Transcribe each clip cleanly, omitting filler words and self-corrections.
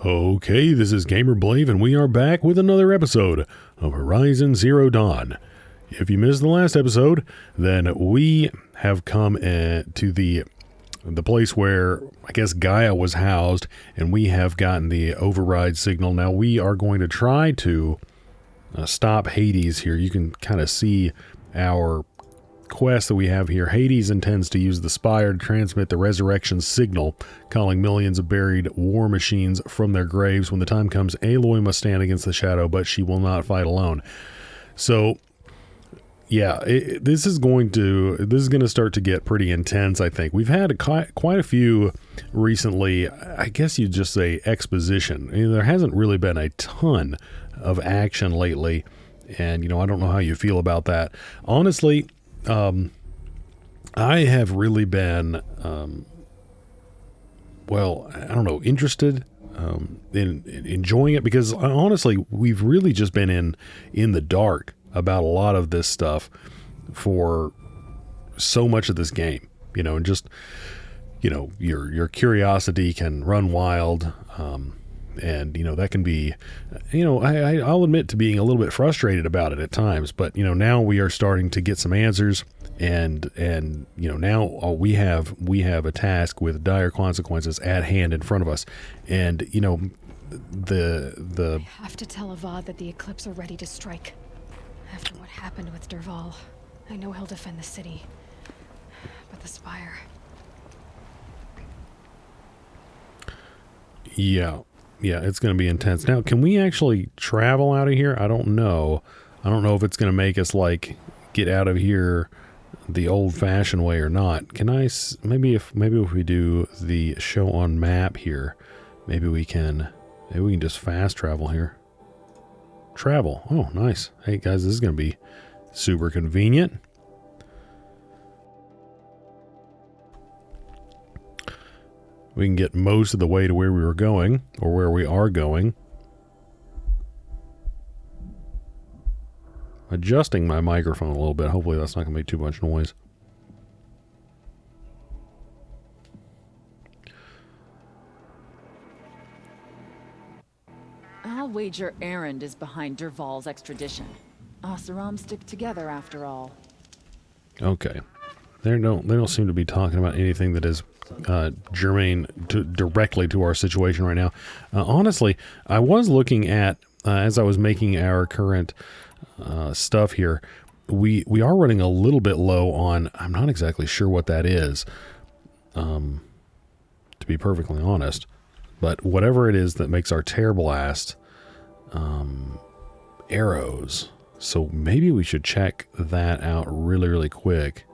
Okay, this is Gamer Blave, and we are back with another episode of Horizon Zero Dawn. If you missed the last episode, then we have come to the place where, I guess, Gaia was housed, and we have gotten the override signal. Now, we are going to try to stop Hades here. You can kind of see our quest that we have here. Hades intends to use the Spire to transmit the resurrection signal, calling millions of buried war machines from their graves. When the time comes, Aloy must stand against the shadow, but she will not fight alone. So, yeah, this is going to start to get pretty intense, I think. We've had quite a few recently, I guess you'd just say exposition. I mean, there hasn't really been a ton of action lately, and, I don't know how you feel about that. Honestly, I have really been, interested in enjoying it, because honestly, we've really just been in the dark about a lot of this stuff for so much of this game, and just, your curiosity can run wild, and, that can be, I'll admit to being a little bit frustrated about it at times, but, now we are starting to get some answers, and now we have a task with dire consequences at hand in front of us, and, I have to tell Avad that the Eclipse are ready to strike. After what happened with Dervahl, I know he'll defend the city, but the Spire... Yeah, it's going to be intense. Now, can we actually travel out of here? I don't know. I don't know if it's going to make us, get out of here the old-fashioned way or not. Can I... Maybe if we do the show on map here, maybe we can just fast travel here. Travel. Oh, nice. Hey, guys, this is going to be super convenient. We can get most of the way to where we were going, or where we are going. Adjusting my microphone a little bit. Hopefully that's not going to be too much noise. I'll wager Erend is behind Dervahl's extradition. Oseram stick together after all. Okay. They don't seem to be talking about anything that is germane directly to our situation right now. Honestly, I was looking at, as I was making our current stuff here, we are running a little bit low on, I'm not exactly sure what that is, to be perfectly honest, but whatever it is that makes our tear blast arrows. So maybe we should check that out really, really quick.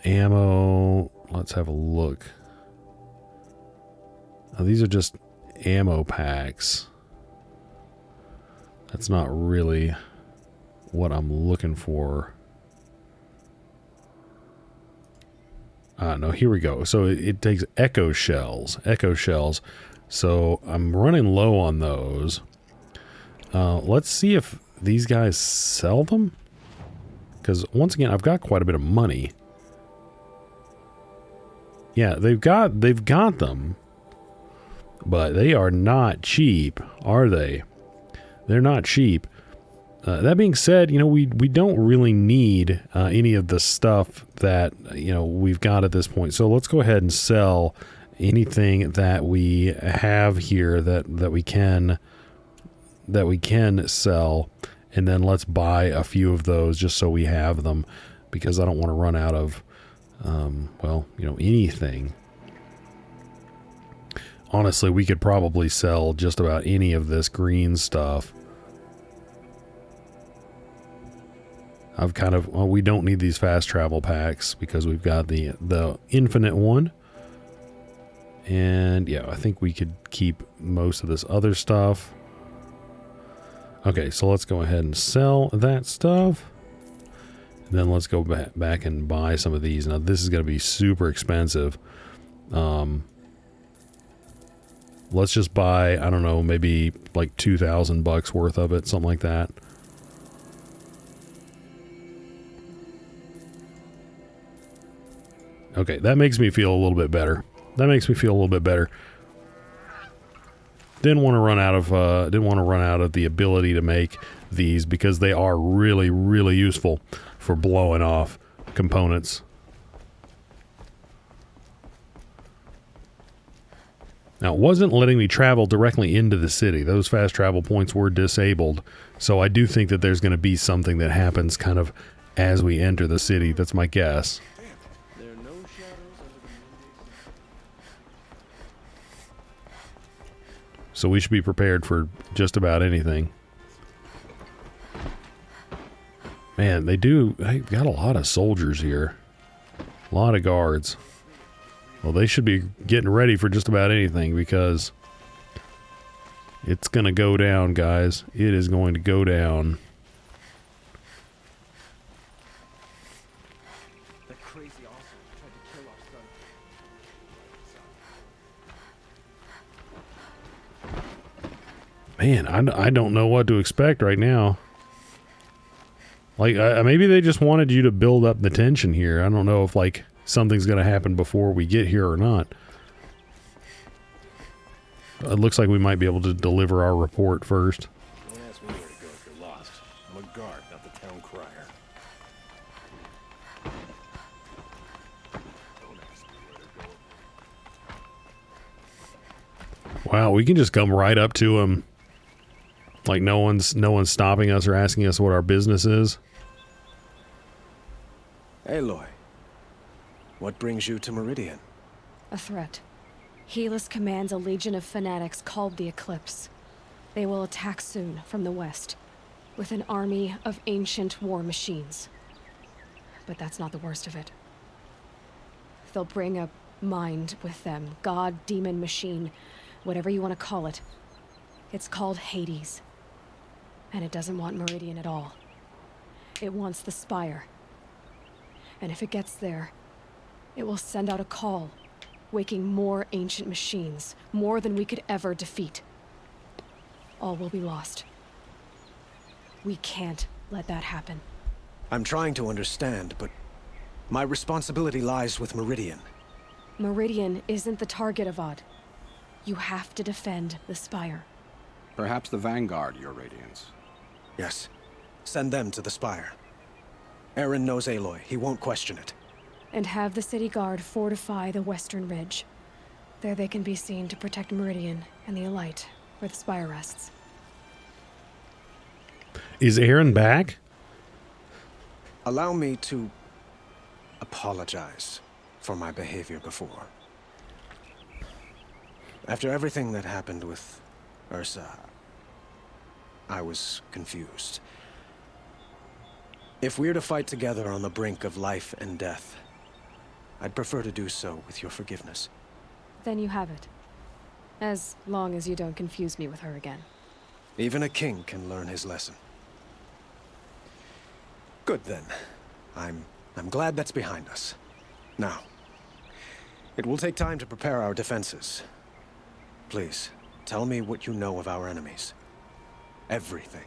Ammo, let's have a look. These are just ammo packs. That's not really what I'm looking for. No, here we go. So it takes echo shells. So I'm running low on those. Let's see if these guys sell them. Because once again, I've got quite a bit of money. Yeah, they've got them, but they are not cheap, are they? They're not cheap. That being said, we don't really need any of the stuff that we've got at this point. So let's go ahead and sell anything that we have here that we can sell, and then let's buy a few of those just so we have them, because I don't want to run out of anything. Honestly, we could probably sell just about any of this green stuff. We don't need these fast travel packs because we've got the infinite one. And yeah, I think we could keep most of this other stuff. Okay, so let's go ahead and sell that stuff. And then let's go back and buy some of these. Now, this is going to be super expensive. Let's just buy, I don't know, maybe like $2,000 worth of it, something like that. Okay, that makes me feel a little bit better. Didn't want to run out of the ability to make these because they are really, really useful for blowing off components. Now, it wasn't letting me travel directly into the city. Those fast travel points were disabled. So I do think that there's going to be something that happens kind of as we enter the city. That's my guess. There are no shadows under the So we should be prepared for just about anything. Man, they've got a lot of soldiers here. A lot of guards. Well, they should be getting ready for just about anything because it's going to go down, guys. It is going to go down. That crazy officer tried to kill our son. Man, I don't know what to expect right now. Like, maybe they just wanted you to build up the tension here. I don't know if, like, something's going to happen before we get here or not. It looks like we might be able to deliver our report first. Don't ask me where to go if you're lost. I'm a guard, not the town crier. Don't ask me where to go. Wow, we can just come right up to him. Like no one's stopping us or asking us what our business is. Aloy, what brings you to Meridian? A threat. Helis commands a legion of fanatics called the Eclipse. They will attack soon from the west, with an army of ancient war machines. But that's not the worst of it. They'll bring a mind with them, god, demon, machine, whatever you want to call it. It's called Hades. And it doesn't want Meridian at all. It wants the Spire. And if it gets there, it will send out a call, waking more ancient machines, more than we could ever defeat. All will be lost. We can't let that happen. I'm trying to understand, but my responsibility lies with Meridian. Meridian isn't the target, Avad. You have to defend the Spire. Perhaps the Vanguard, Your Radiance. Yes. Send them to the Spire. Aaron knows Aloy. He won't question it. And have the city guard fortify the western ridge. There they can be seen to protect Meridian and the Elite, where the Spire rests. Is Aaron back? Allow me to apologize for my behavior before. After everything that happened with Ursa, I was confused. If we're to fight together on the brink of life and death, I'd prefer to do so with your forgiveness. Then you have it. As long as you don't confuse me with her again. Even a king can learn his lesson. Good then. I'm glad that's behind us. Now, it will take time to prepare our defenses. Please, tell me what you know of our enemies. Everything.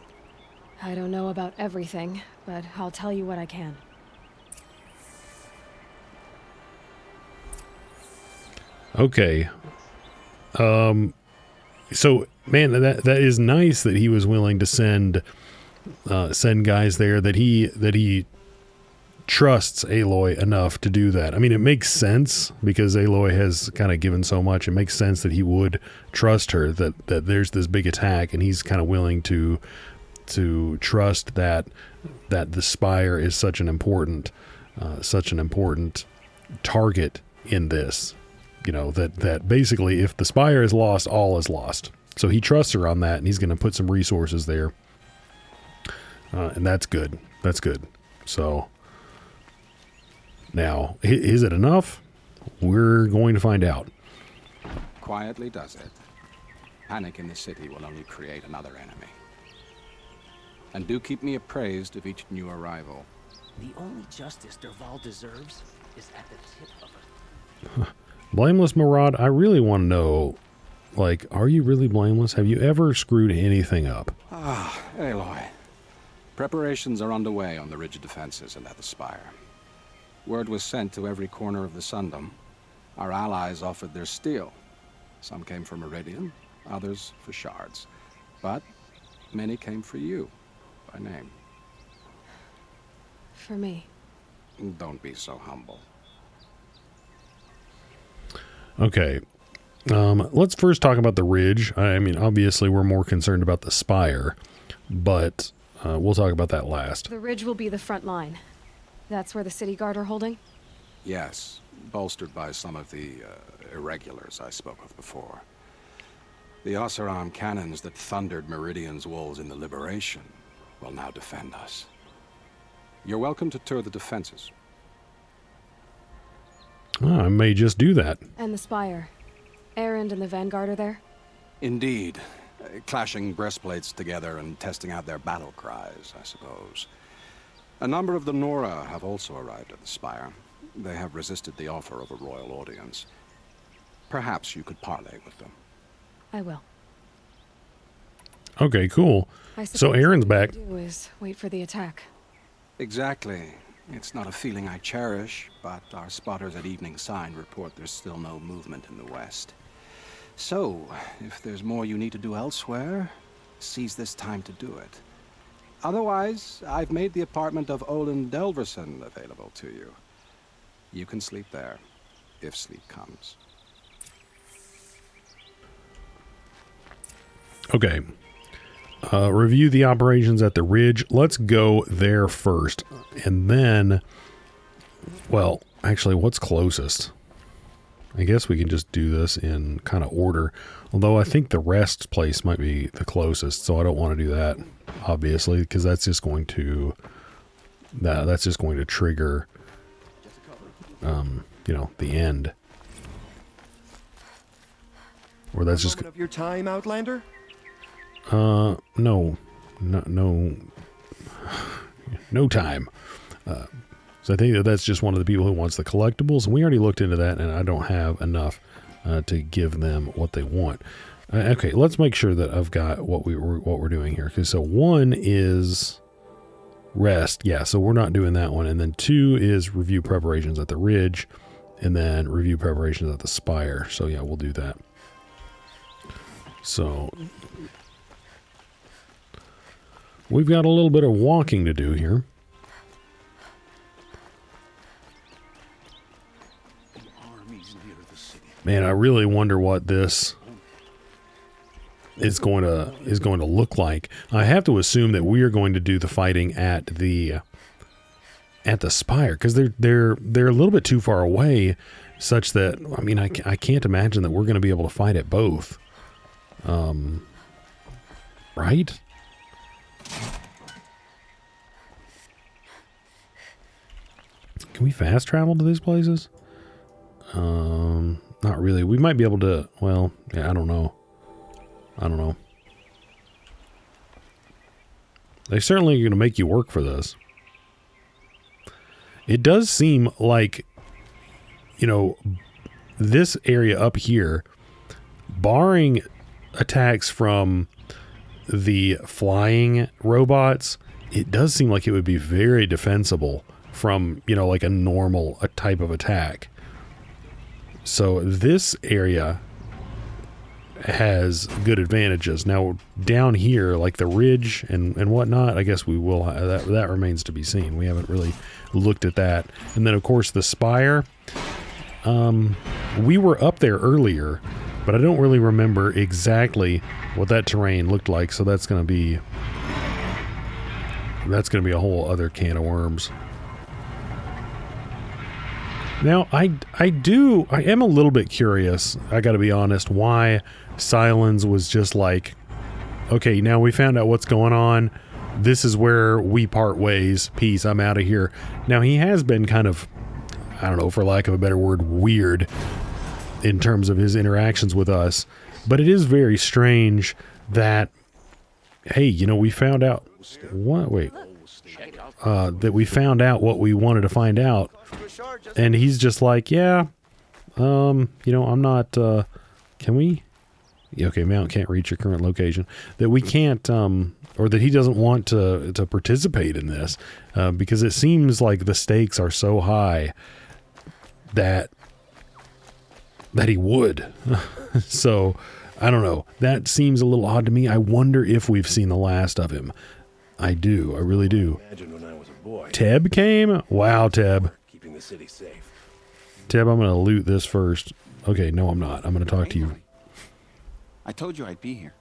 I don't know about everything, but I'll tell you what I can. Okay. So man, that is nice that he was willing to send guys there, that he trusts Aloy enough to do that. I mean, it makes sense because Aloy has kind of given so much. It makes sense that he would trust her, that there's this big attack and he's kind of willing to trust that the Spire is such an important target in this. You know, that basically if the Spire is lost, all is lost. So he trusts her on that, and he's going to put some resources there. And that's good. That's good. So now, is it enough? We're going to find out. Quietly does it. Panic in the city will only create another enemy. And do keep me appraised of each new arrival. The only justice Dervahl deserves is at the tip of her. Blameless Murad, I really want to know, like, are you really blameless? Have you ever screwed anything up? Ah, Aloy. Preparations are underway on the ridge defenses and at the Spire. Word was sent to every corner of the Sundom. Our allies offered their steel. Some came from Meridian, others for shards. But many came for you, by name. For me. Don't be so humble. Okay. Let's first talk about the ridge. I mean, obviously we're more concerned about the spire, but we'll talk about that last. The ridge will be the front line. That's where the city guard are holding? Yes, bolstered by some of the irregulars I spoke of before. The Oseram cannons that thundered Meridian's walls in the Liberation will now defend us. You're welcome to tour the defenses. I may just do that. And the spire. Erend and the Vanguard are there? Indeed. Clashing breastplates together and testing out their battle cries, I suppose. A number of the Nora have also arrived at the spire. They have resisted the offer of a royal audience. Perhaps you could parley with them. I will. Okay, cool. I So Aaron's back. do is wait for the attack. Exactly. It's not a feeling I cherish, but our spotters at Evening Sign report there's still no movement in the west. So, if there's more you need to do elsewhere, seize this time to do it. Otherwise, I've made the apartment of Olin Delverson available to you. You can sleep there, if sleep comes. Okay. Review the operations at the ridge. Let's go there first. And then, well, actually, what's closest? I guess we can just do this in kind of order. Although I think the rest place might be the closest, so I don't want to do that, obviously, because that's just going to trigger, you know, the end. Or that's just of your time, Outlander? no time. So I think that's just one of the people who wants the collectibles, and we already looked into that, and I don't have enough to give them what they want. Okay, let's make sure that I've got what we're doing here. Okay, so 1 is rest, yeah. So we're not doing that one, and then 2 is review preparations at the ridge, and then review preparations at the spire. So yeah, we'll do that. So we've got a little bit of walking to do here. Man, I really wonder what this is going to look like. I have to assume that we are going to do the fighting at the spire, because they're a little bit too far away, such that I mean I can't imagine that we're going to be able to fight at both. Right? Can we fast travel to these places? Not really. We might be able to, well, yeah, I don't know. They certainly are going to make you work for this. It does seem like, you know, this area up here, barring attacks from the flying robots, it does seem like it would be very defensible from, you know, like a type of attack. So this area has good advantages. Now down here, like the ridge and whatnot, I guess we will that remains to be seen. We haven't really looked at that. And then of course the spire, we were up there earlier, but I don't really remember exactly what that terrain looked like. So that's going to be a whole other can of worms. Now, I am a little bit curious, I gotta be honest, why Silence was just like, okay, now we found out what's going on, this is where we part ways, peace, I'm out of here. Now, he has been kind of, I don't know, for lack of a better word, weird in terms of his interactions with us, but it is very strange that, hey, you know, we found out, that we found out what we wanted to find out. And he's just like, yeah, you know, I'm not, can we? Yeah, okay, Mount can't reach your current location. That we can't, or that he doesn't want to participate in this, because it seems like the stakes are so high that he would. So, I don't know. That seems a little odd to me. I wonder if we've seen the last of him. I do. I really do. Imagine when I was a boy. Teb came? Wow, Teb. Keeping the city safe. Teb, I'm going to loot this first. Okay, no, I'm not. I'm going to talk to you. I told you I'd be here.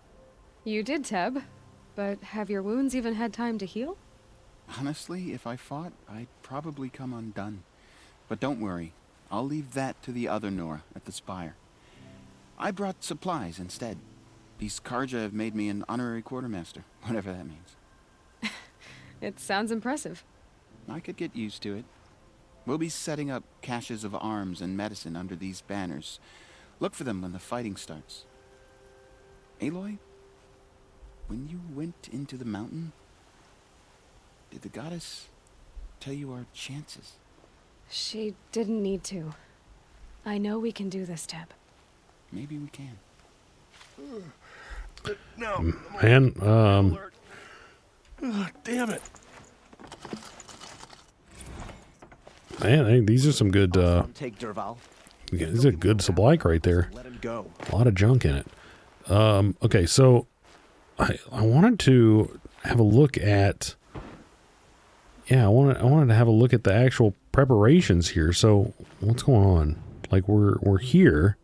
You did, Teb. But have your wounds even had time to heal? Honestly, if I fought, I'd probably come undone. But don't worry. I'll leave that to the other Nora at the Spire. I brought supplies instead. These Karja have made me an honorary quartermaster, whatever that means. It sounds impressive. I could get used to it. We'll be setting up caches of arms and medicine under these banners. Look for them when the fighting starts. Aloy, when you went into the mountain, did the goddess tell you our chances? She didn't need to. I know we can do this, Teb. Maybe we can. No. Man, Damn it. man, these are some good, Take Derval. yeah, this is a good supply crate there. Let him go. A lot of junk in it. Okay, so I wanted to have a look at, I wanted to have a look at the actual preparations here. So what's going on? Like we're here.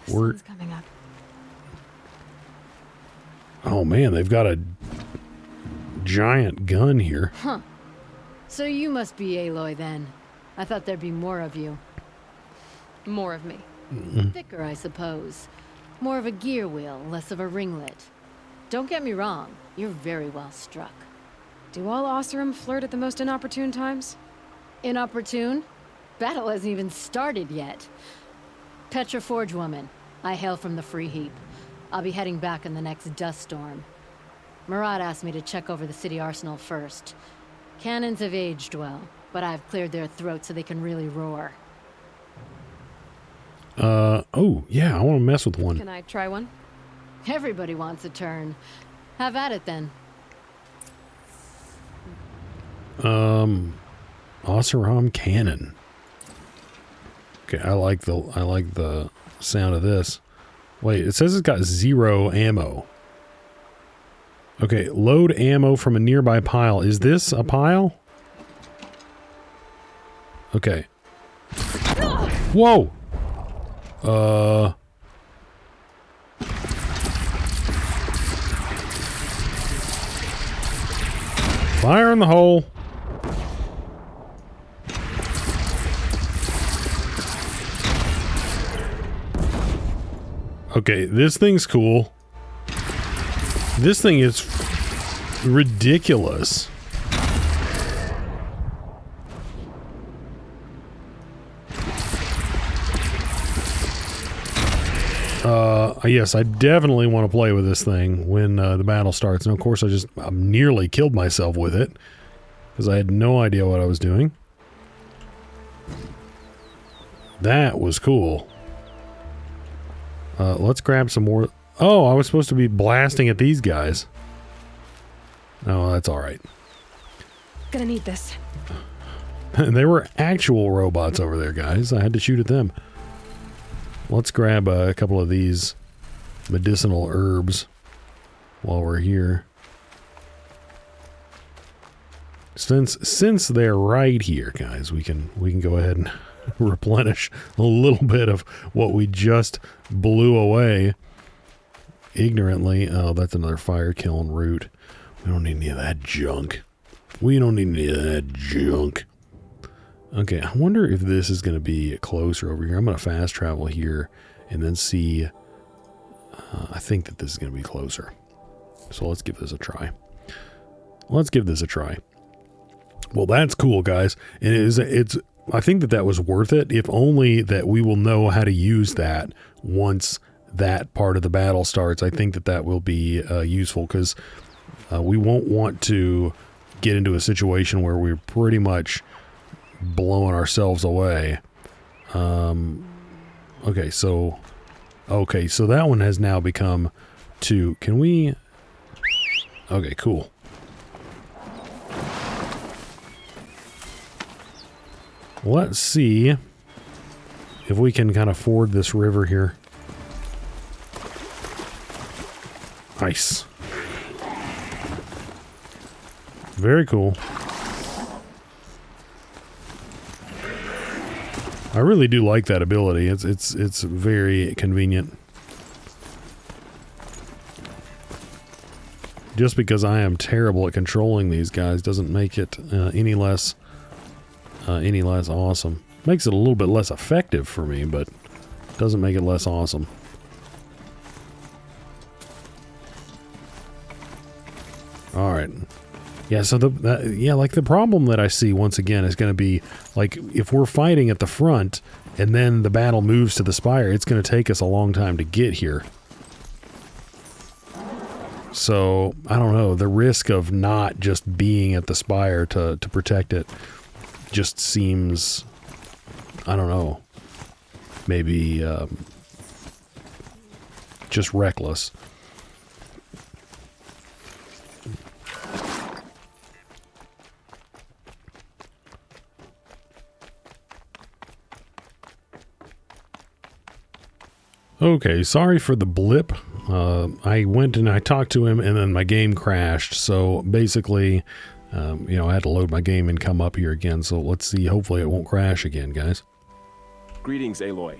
The sun's coming up. Oh man, they've got a giant gun here. So you must be Aloy then. I thought there'd be more of you. More of me. Thicker, I suppose. More of a gear wheel, less of a ringlet. Don't get me wrong, you're very well struck. Do all Oseram flirt at the most inopportune times? Inopportune? Battle hasn't even started yet. Petra Forge woman. I hail from the Free Heap. I'll be heading back in the next dust storm. Murad asked me to check over the city arsenal first. Cannons have aged well, but I've cleared their throats so they can really roar. Oh yeah, I want to mess with one. Can I try one? Everybody wants a turn. Have at it then. Oseram cannon. Okay, I like the sound of this. Wait, it says it's got 0 ammo. Okay, load ammo from a nearby pile. Is this a pile? Okay. Whoa! Fire in the hole. Okay, this thing's cool. This thing is ridiculous. Yes, I definitely want to play with this thing when the battle starts. And of course, I nearly killed myself with it because I had no idea what I was doing. That was cool. Let's grab some more. Oh, I was supposed to be blasting at these guys. Oh, that's all right. Gonna need this. There were actual robots over there, guys. I had to shoot at them. Let's grab a couple of these medicinal herbs while we're here. Since they're right here, guys, we can go ahead and replenish a little bit of what we just blew away ignorantly. Oh, that's another fire killing root. We don't need any of that junk. We don't need any of that junk. Okay, I wonder if this is going to be closer over here. I'm going to fast travel here and then see. I think that this is going to be closer. So let's give this a try. Let's give this a try. Well, that's cool, guys. And it's. I think that was worth it, if only that we will know how to use that once that part of the battle starts. I think that will be useful, because we won't want to get into a situation where we're pretty much blowing ourselves away. Okay, so that one has now become 2. Can we? Okay, cool. Let's see if we can kind of ford this river here. Nice. Very cool. I really do like that ability. It's very convenient. Just because I am terrible at controlling these guys doesn't make it any less awesome. Makes it a little bit less effective for me, but doesn't make it less awesome. All right. Yeah, so the problem that I see once again is going to be like if we're fighting at the front and then the battle moves to the spire, it's going to take us a long time to get here. So, I don't know, the risk of not just being at the spire to protect it just seems, I don't know, maybe just reckless. Okay, sorry for the blip. I went and I talked to him and then my game crashed. So basically, you know, I had to load my game and come up here again. So let's see. Hopefully it won't crash again, guys. Greetings, Aloy.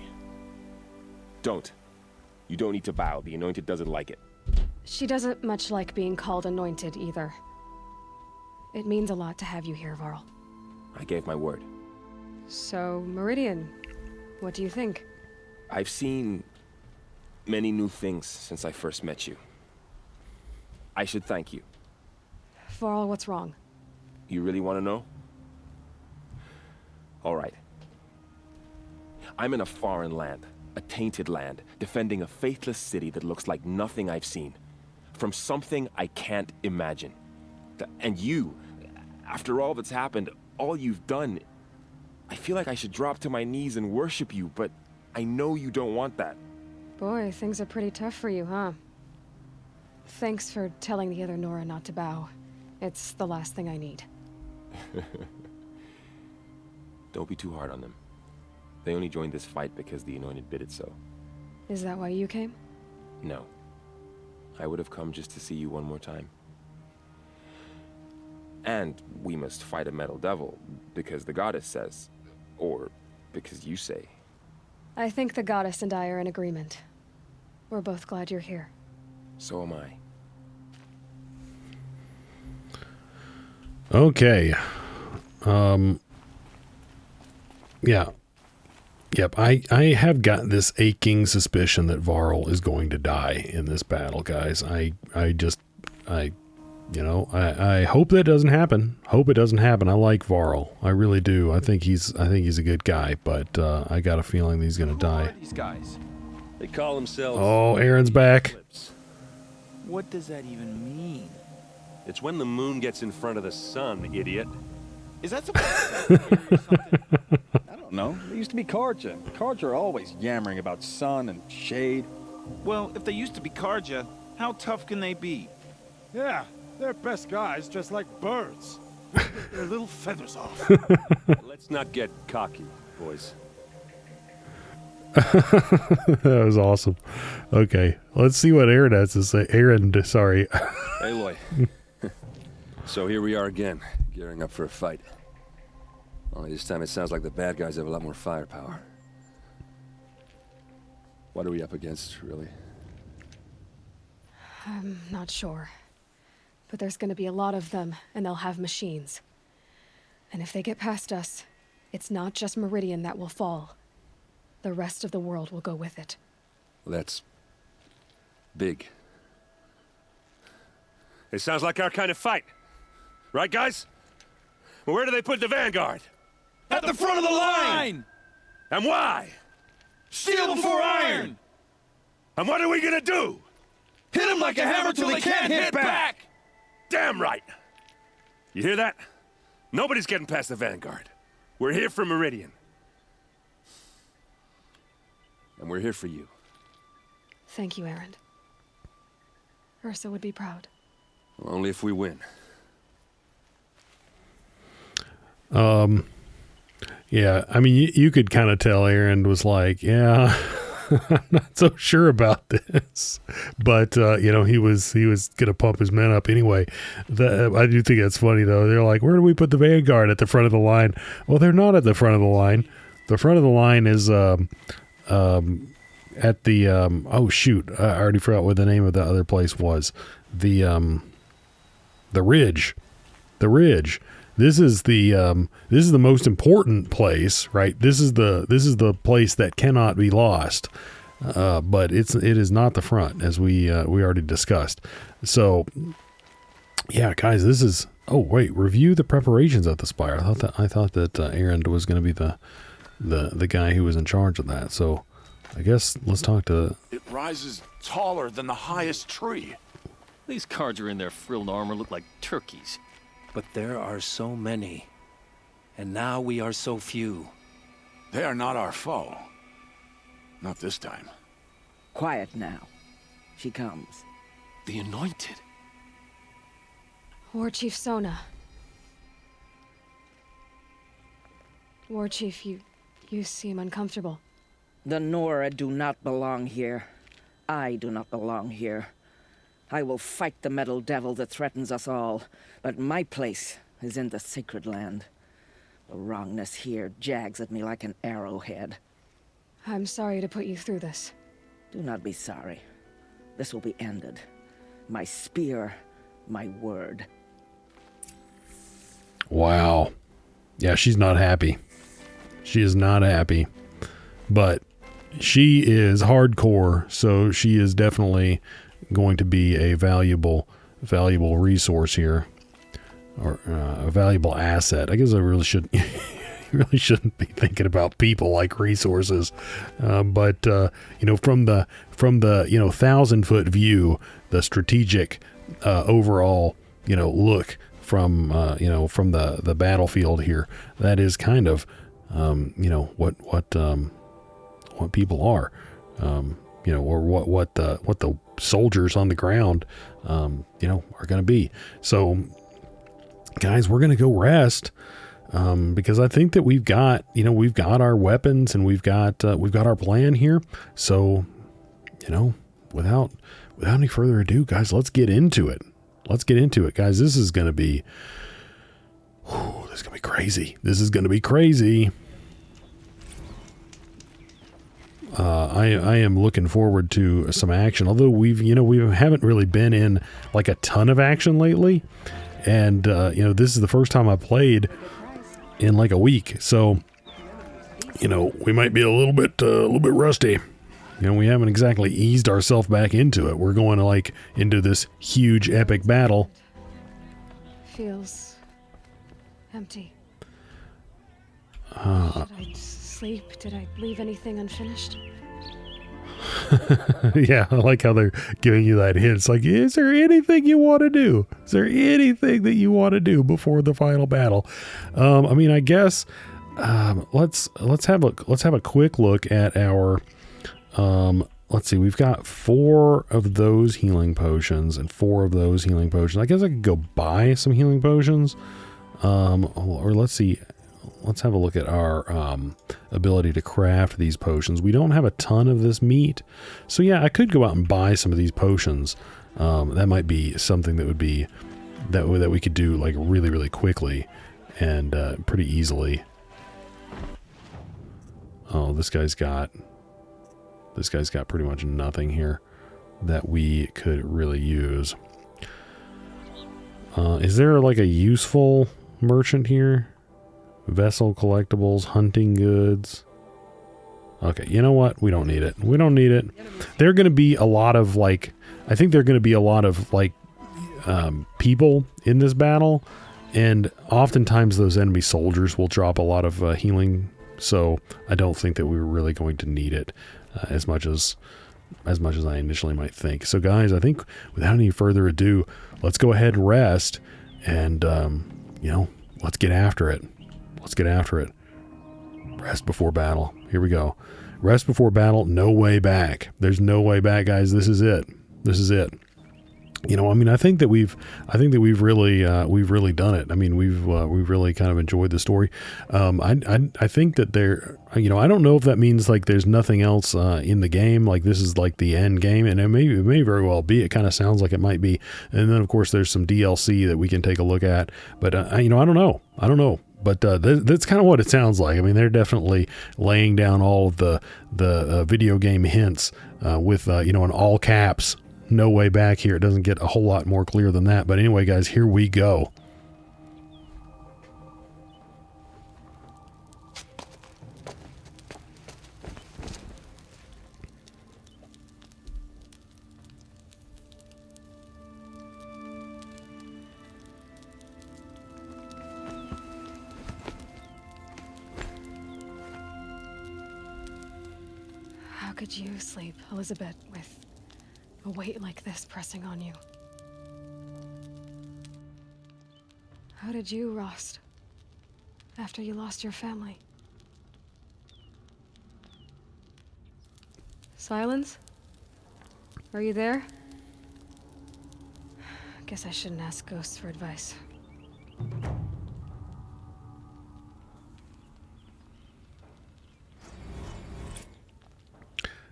Don't. You don't need to bow. The Anointed doesn't like it. She doesn't much like being called anointed either. It means a lot to have you here, Varl. I gave my word. So, Meridian, what do you think? I've seen many new things since I first met you. I should thank you. Varl, what's wrong? You really want to know? All right. I'm in a foreign land, a tainted land, defending a faithless city that looks like nothing I've seen. From something I can't imagine. And you, after all that's happened, all you've done, I feel like I should drop to my knees and worship you, but I know you don't want that. Boy, things are pretty tough for you, huh? Thanks for telling the other Nora not to bow. It's the last thing I need. Don't be too hard on them. They only joined this fight because the Anointed bid it so. Is that why you came? No. I would have come just to see you one more time. And we must fight a metal devil, because the goddess says. Or because you say. I think the goddess and I are in agreement. We're both glad you're here. So am I. Okay. Yeah. Yep, I have got this aching suspicion that Varl is going to die in this battle, guys. I hope that doesn't happen. Hope it doesn't happen. I like Varl. I really do. I think he's a good guy, but I got a feeling he's going to die. These guys. They call themselves... Oh, Aaron's back. Eclipse. What does that even mean? It's when the moon gets in front of the sun, idiot. Is that supposed to be or something? I don't know. They used to be Karja. Karja are always yammering about sun and shade. Well, if they used to be Karja, how tough can they be? Yeah, they're best guys dressed like birds. Get their little feathers off. Let's not get cocky, boys. That was awesome. Okay, let's see what Aaron has to say. Sorry. Aloy. So here we are again, gearing up for a fight. Only this time it sounds like the bad guys have a lot more firepower. What are we up against, really? I'm not sure. But there's gonna be a lot of them, and they'll have machines. And if they get past us, it's not just Meridian that will fall. The rest of the world will go with it. Well, that's... big. It sounds like our kind of fight. Right, guys? Well, where do they put the vanguard? At the front of the line! And why? Steel before iron! And what are we gonna do? Hit them like a hammer till they can't hit back! Damn right! You hear that? Nobody's getting past the vanguard. We're here for Meridian. And we're here for you. Thank you, Aaron. Ursa would be proud. Well, only if we win. Yeah, I mean, you could kind of tell Aaron was like, yeah, I'm not so sure about this, but he was gonna pump his men up anyway. I do think that's funny though. They're like, where do we put the Vanguard at the front of the line? Well, they're not at the front of the line. The front of the line is at the oh shoot, I already forgot what the name of the other place was. The Ridge. The Ridge. This is the most important place, right? This is the place that cannot be lost. But it is not the front, as we already discussed. So yeah, guys, this is, oh wait, review the preparations at the spire. I thought that Aaron was going to be the guy who was in charge of that. So I guess let's talk to. It rises taller than the highest tree. These Carja in their frilled armor look like turkeys. But there are so many, and now we are so few. They are not our foe. Not this time. Quiet now. She comes. The Anointed. War Chief Sona. War Chief, you seem uncomfortable. The Nora do not belong here. I do not belong here. I will fight the metal devil that threatens us all, but my place is in the sacred land. The wrongness here jags at me like an arrowhead. I'm sorry to put you through this. Do not be sorry. This will be ended. My spear, my word. Wow. Yeah, she's not happy. She is not happy. But she is hardcore, so she is definitely going to be a valuable resource here, or a valuable asset. I guess I really shouldn't be thinking about people like resources, but from the 1,000-foot view, the strategic overall look from the battlefield here, that is kind of what people are, or what the soldiers on the ground are going to be. So guys, we're going to go rest, because I think that we've got our weapons, and we've got our plan here. So without any further ado, guys, let's get into it, guys. This is going to be crazy. I am looking forward to some action, although we haven't really been in like a ton of action lately, and this is the first time I played in like a week, so we might be a little bit rusty. We haven't exactly eased ourselves back into it. We're going into this huge epic battle. Feels empty. Should I sleep? Did I leave anything unfinished? Yeah, I like how they're giving you that hint. It's like, is there anything you want to do? Is there anything that you want to do before the final battle? I mean, I guess let's have a quick look at our. Let's see. We've got 4 of those healing potions and 4 of those healing potions. I guess I could go buy some healing potions. Or let's see. Let's have a look at our ability to craft these potions. We don't have a ton of this meat, so yeah, I could go out and buy some of these potions. That might be something that would be that we could do like really, really quickly and pretty easily. Oh, this guy's got pretty much nothing here that we could really use. Is there like a useful merchant here? Vessel collectibles, hunting goods. Okay, you know what? We don't need it. There are going to be a lot of people in this battle, and oftentimes those enemy soldiers will drop a lot of healing, so I don't think that we were really going to need it as much as I initially might think. So guys, I think without any further ado, let's go ahead and rest, and let's get after it. Rest before battle. Here we go. Rest before battle. No way back. There's no way back, guys. This is it. you know, I mean, I think that we've really done it. I mean, we've really kind of enjoyed the story. I think that there, you know, I don't know if that means like there's nothing else in the game. Like this is like the end game, and it may very well be. It kind of sounds like it might be. And then of course there's some DLC that we can take a look at. But you know, I don't know. But that's kind of what it sounds like. I mean, they're definitely laying down all of the video game hints with you know, in all caps. No way back here. It doesn't get a whole lot more clear than that. But anyway, guys, here we go. How could you sleep, Elizabeth, with a weight like this pressing on you? How did you, Rost, after you lost your family? Silence? Are you there? Guess I shouldn't ask ghosts for advice.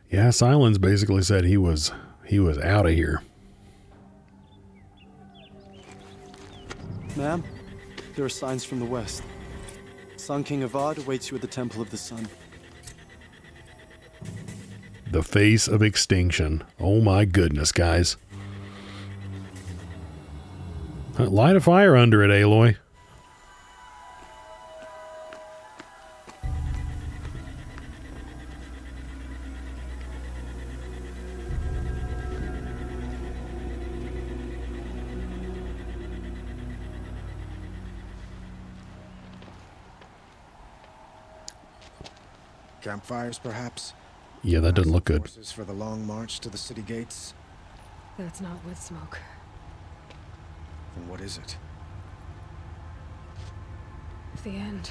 Yeah, Silence basically said he was out of here. Ma'am, there are signs from the west. Sun King Avad awaits you at the Temple of the Sun. The face of extinction. Oh my goodness, guys. Light a fire under it, Aloy. Campfires, perhaps? Yeah, that doesn't look good. Horses for the long march to the city gates? That's not wood smoke. Then what is it? The end.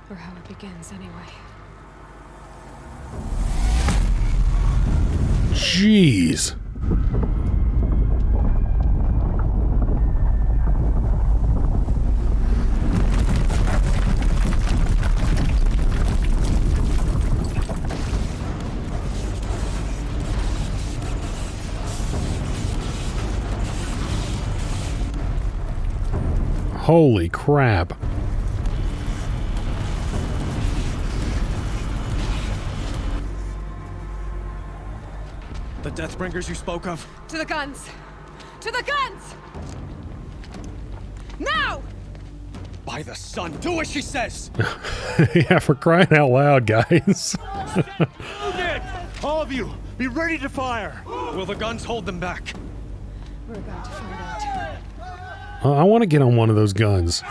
Or how it begins, anyway. Jeez. Holy crap. The Deathbringers you spoke of? To the guns! To the guns! Now! By the sun, do as she says! Yeah, for crying out loud, guys. All of you, be ready to fire! Will the guns hold them back? We're about to find out. I want to get on one of those guns.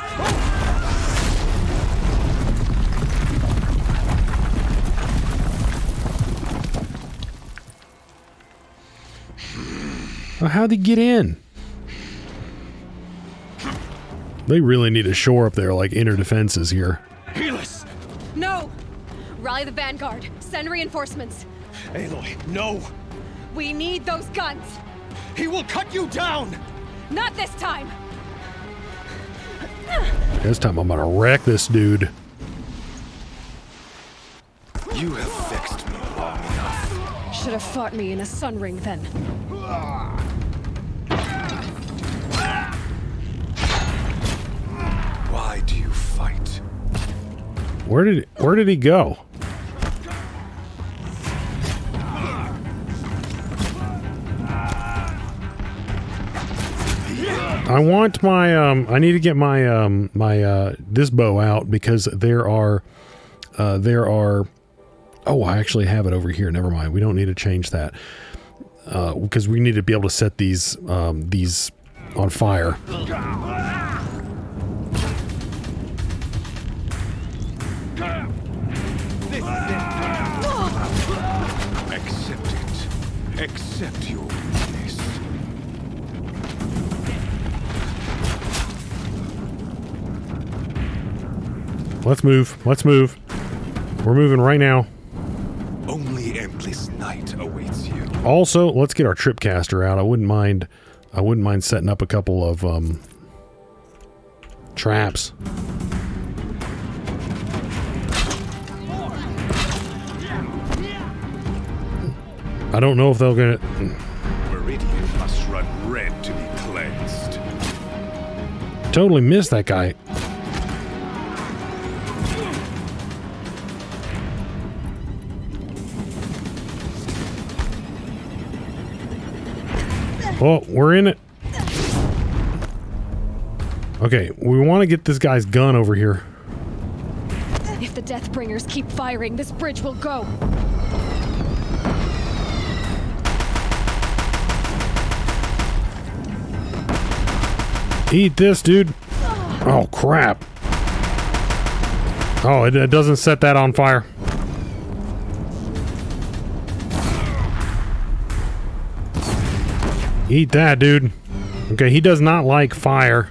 How'd he get in? They really need to shore up their, like, inner defenses here. Helis! No! Rally the vanguard. Send reinforcements. Aloy, no! We need those guns! He will cut you down! Not this time! This time I'm gonna wreck this dude. You have vexed me long enough. Should have fought me in a sun ring then. Why do you fight? Where did he go? I want my I need to get my this bow out because there are oh, I actually have it over here. Never mind. We don't need to change that. Because we need to be able to set these on fire. Accept it. Accept your weakness. Let's move. Let's move. We're moving right now. Only endless night awaits you. Also, let's get our tripcaster out. I wouldn't mind setting up a couple of traps. I don't know if they'll get it. Meridian must run red to be cleansed. Totally missed that guy. Oh, we're in it. Okay, we want to get this guy's gun over here. If the Deathbringers keep firing, this bridge will go. Eat this, dude. Oh, crap. Oh, it doesn't set that on fire. Eat that, dude. Okay, he does not like fire.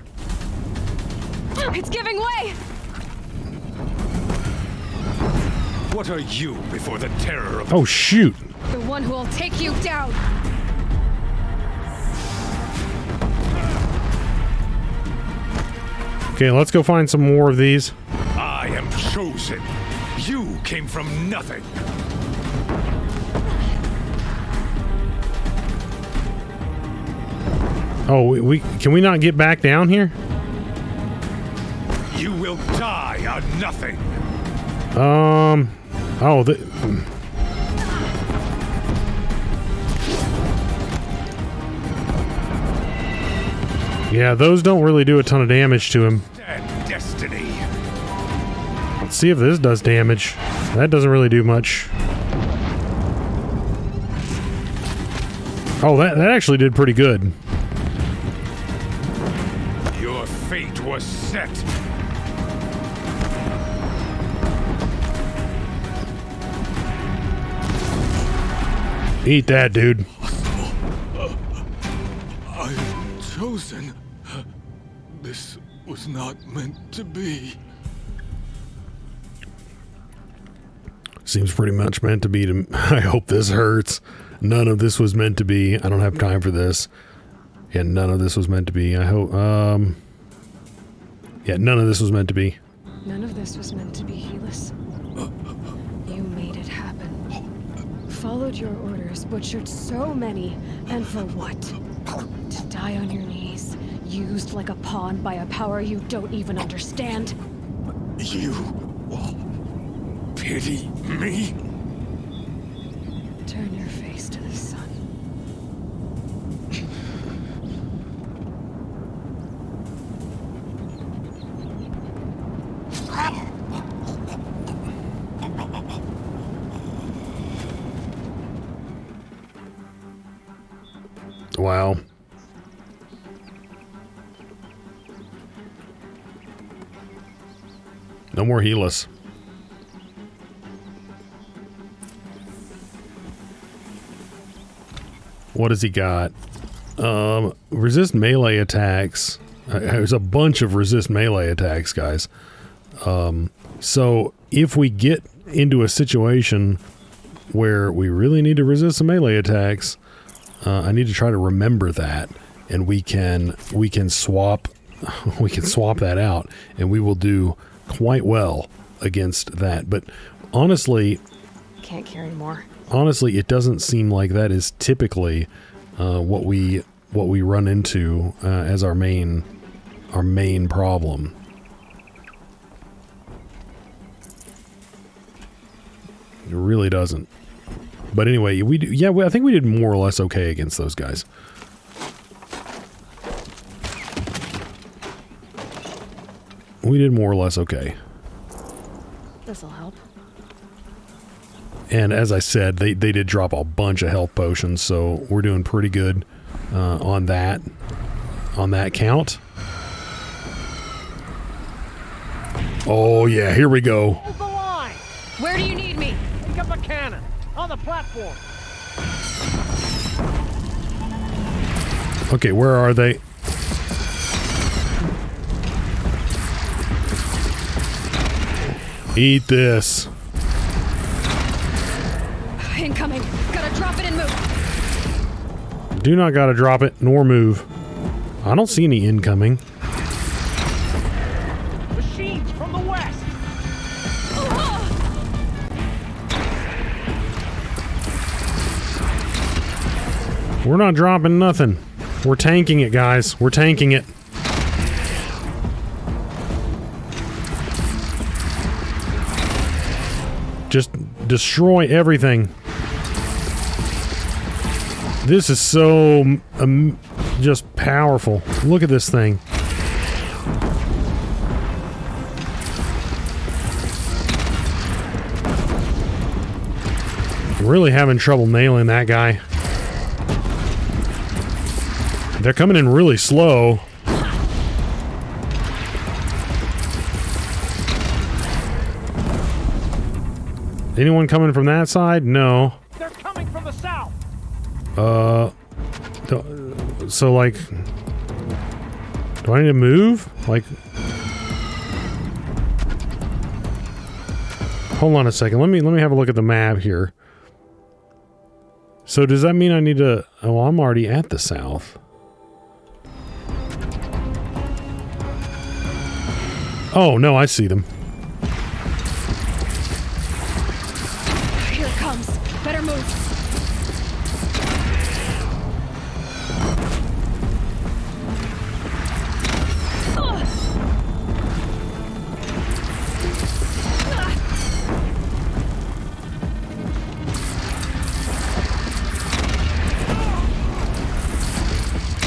It's giving way! What are you before the terror of... Oh, shoot. The one who will take you down! Okay, let's go find some more of these. I am chosen. You came from nothing. Oh, we can we not get back down here? You will die on nothing. Oh, yeah, those don't really do a ton of damage to him. Destiny. Let's see if this does damage. That doesn't really do much. Oh, that actually did pretty good. Your fate was set. Eat that, dude. I am chosen. This was not meant to be. Seems pretty much meant to be to... I hope this hurts. None of this was meant to be. I don't have time for this. Yeah, none of this was meant to be. I hope... Yeah, none of this was meant to be. None of this was meant to be, Helis. You made it happen. Followed your orders, butchered so many, and for what? To die on your knees, used like a pawn by a power you don't even understand? You pity me? Turn your face to the sun. Wow. No more Helis. What has he got? Resist melee attacks. There's a bunch of resist melee attacks, guys. So if we get into a situation where we really need to resist some melee attacks, I need to try to remember that, and we can swap that out, and we will do quite well against that. But honestly, Can't carry more. Honestly, it doesn't seem like that is typically what we run into as our main problem. It really doesn't. But anyway, I think we did more or less okay against those guys. We did more or less okay. This'll help. And as I said, they did drop a bunch of health potions, so we're doing pretty good on that count. Oh yeah, here we go. Hold the line! Where do you need me? Pick up a cannon on the platform. Okay, where are they? Eat this. Incoming. Gotta drop it and move. Do not gotta drop it nor move. I don't see any incoming. Machines from the west. We're not dropping nothing. We're tanking it, guys. We're tanking it. Just destroy everything. This is so just powerful. Look at this thing. I'm really having trouble nailing that guy. They're coming in really slow. Anyone coming from that side? No. They're coming from the south. So like, do I need to move? Like, hold on a second. Let me have a look at the map here. So does that mean I need to? Oh, I'm already at the south. Oh no, I see them. Here it comes. Better move.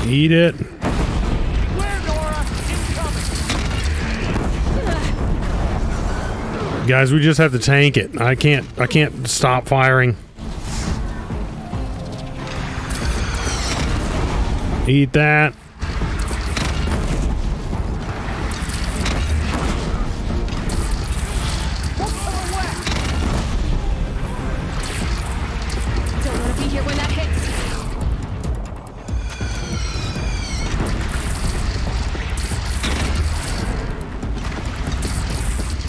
Eat it. Guys, we just have to tank it. I can't stop firing. Eat that. Don't want to be here when that hits.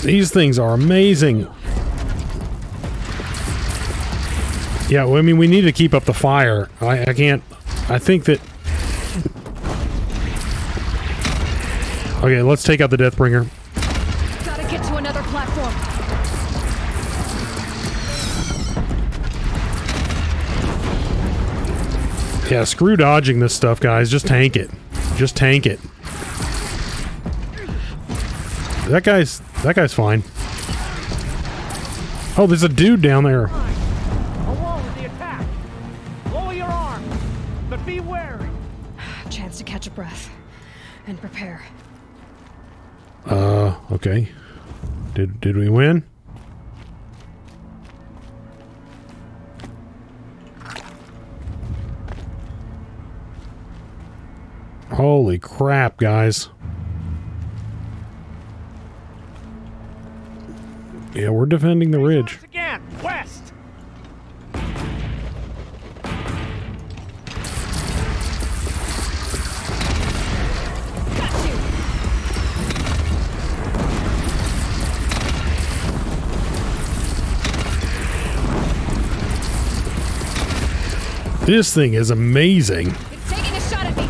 These things are amazing. Yeah, well, I mean, we need to keep up the fire. I can't... I think that... Okay, let's take out the Deathbringer. Gotta get to another platform. Yeah, screw dodging this stuff, guys. Just tank it. Just tank it. That guy's fine. Oh, there's a dude down there. Along with the attack. Lower your arms, but be wary. Chance to catch a breath and prepare. Okay. Did we win? Holy crap, guys. Yeah, we're defending the ridge. Again, west. Got you. This thing is amazing. It's taking a shot at me.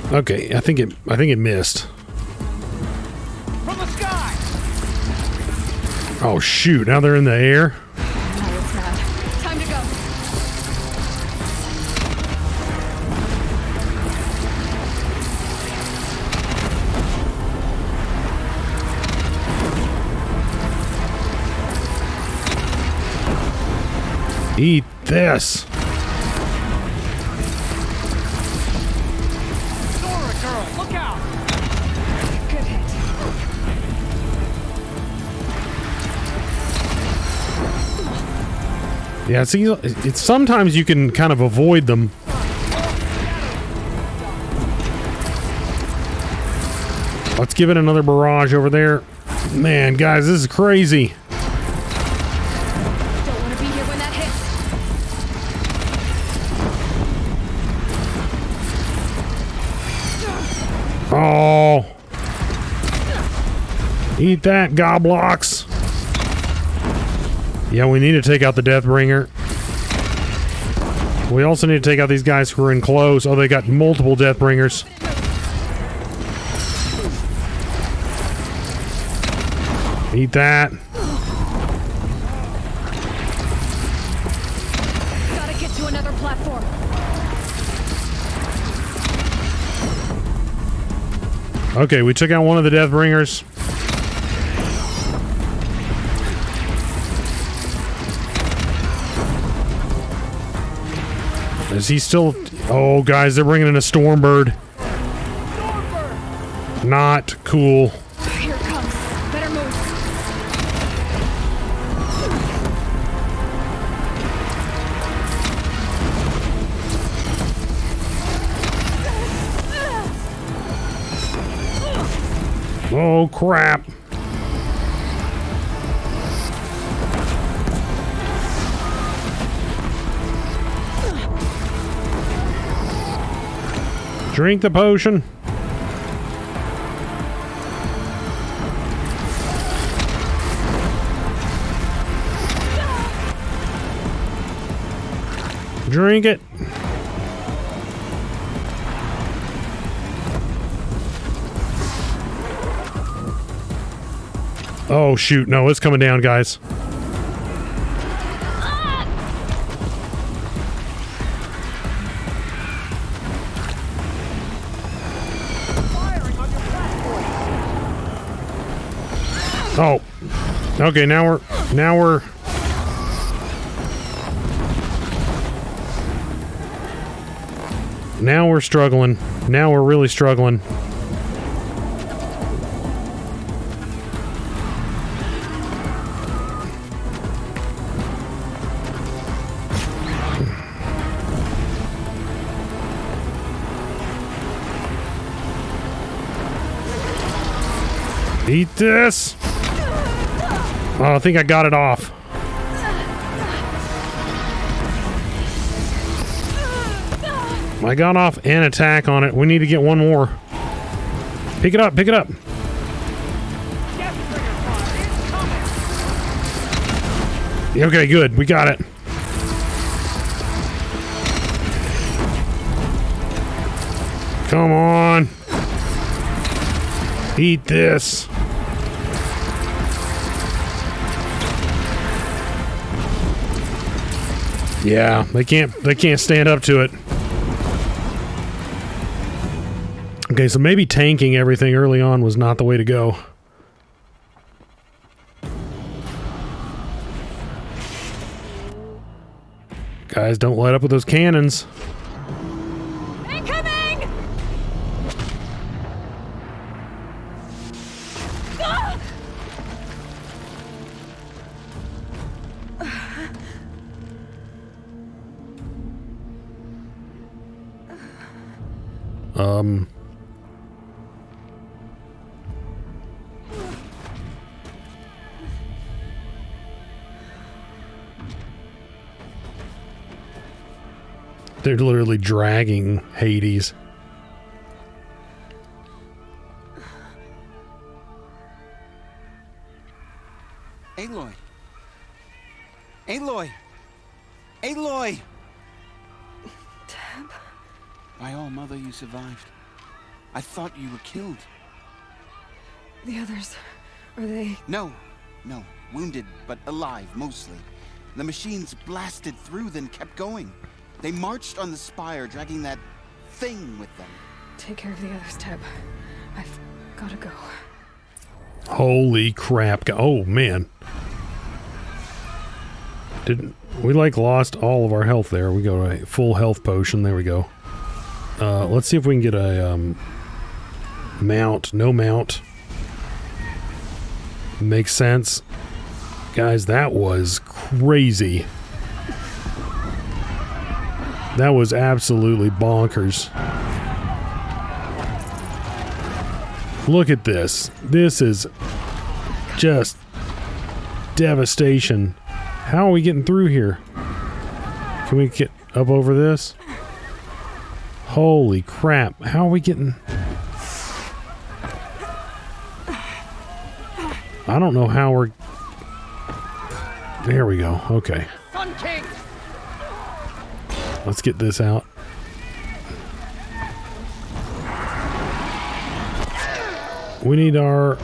Okay, I think it missed. From the sky. Oh shoot, now they're in the air. No, it's not. Time to go. Eat this. Dora girl, look out. Good hit. Yeah, see, it's sometimes you can kind of avoid them. Let's give it another barrage over there. Man, guys, this is crazy. Don't want to be here when that hits. Oh. Eat that, Goblox. Yeah, we need to take out the Deathbringer. We also need to take out these guys who are in close. Oh, they got multiple Deathbringers. Eat that. Gotta get to another platform. Okay, we took out one of the Deathbringers. Is he still... Oh, guys, they're bringing in a Stormbird. Not cool. Here it comes. Better move. Oh, crap. Drink the potion. Drink it. Oh, shoot. No, it's coming down, guys. Oh. Okay, now we're struggling. Now we're really struggling. Eat this. Oh, I think I got it off. I got off an attack on it. We need to get one more. Pick it up, pick it up. Okay, good. We got it. Come on. Eat this. Yeah, they can't stand up to it. Okay, so maybe tanking everything early on was not the way to go. Guys, don't light up with those cannons. Incoming! They're literally dragging Hades. Aloy! Aloy! Aloy! Tab? By all, Mother, you survived. I thought you were killed. The others, are they... No. Wounded, but alive, mostly. The machines blasted through, then kept going. They marched on the spire, dragging that thing with them. Take care of the others, Tab. I've gotta go. Holy crap. Oh, man. We lost all of our health there. We got a full health potion. There we go. Let's see if we can get a mount. No mount. Makes sense. Guys, that was crazy. That was absolutely bonkers. Look at this. This is just devastation. How are we getting through here? Can we get up over this? Holy crap. How are we getting... I don't know how we're... There we go. Okay. Sun King! Let's get this out. We need our...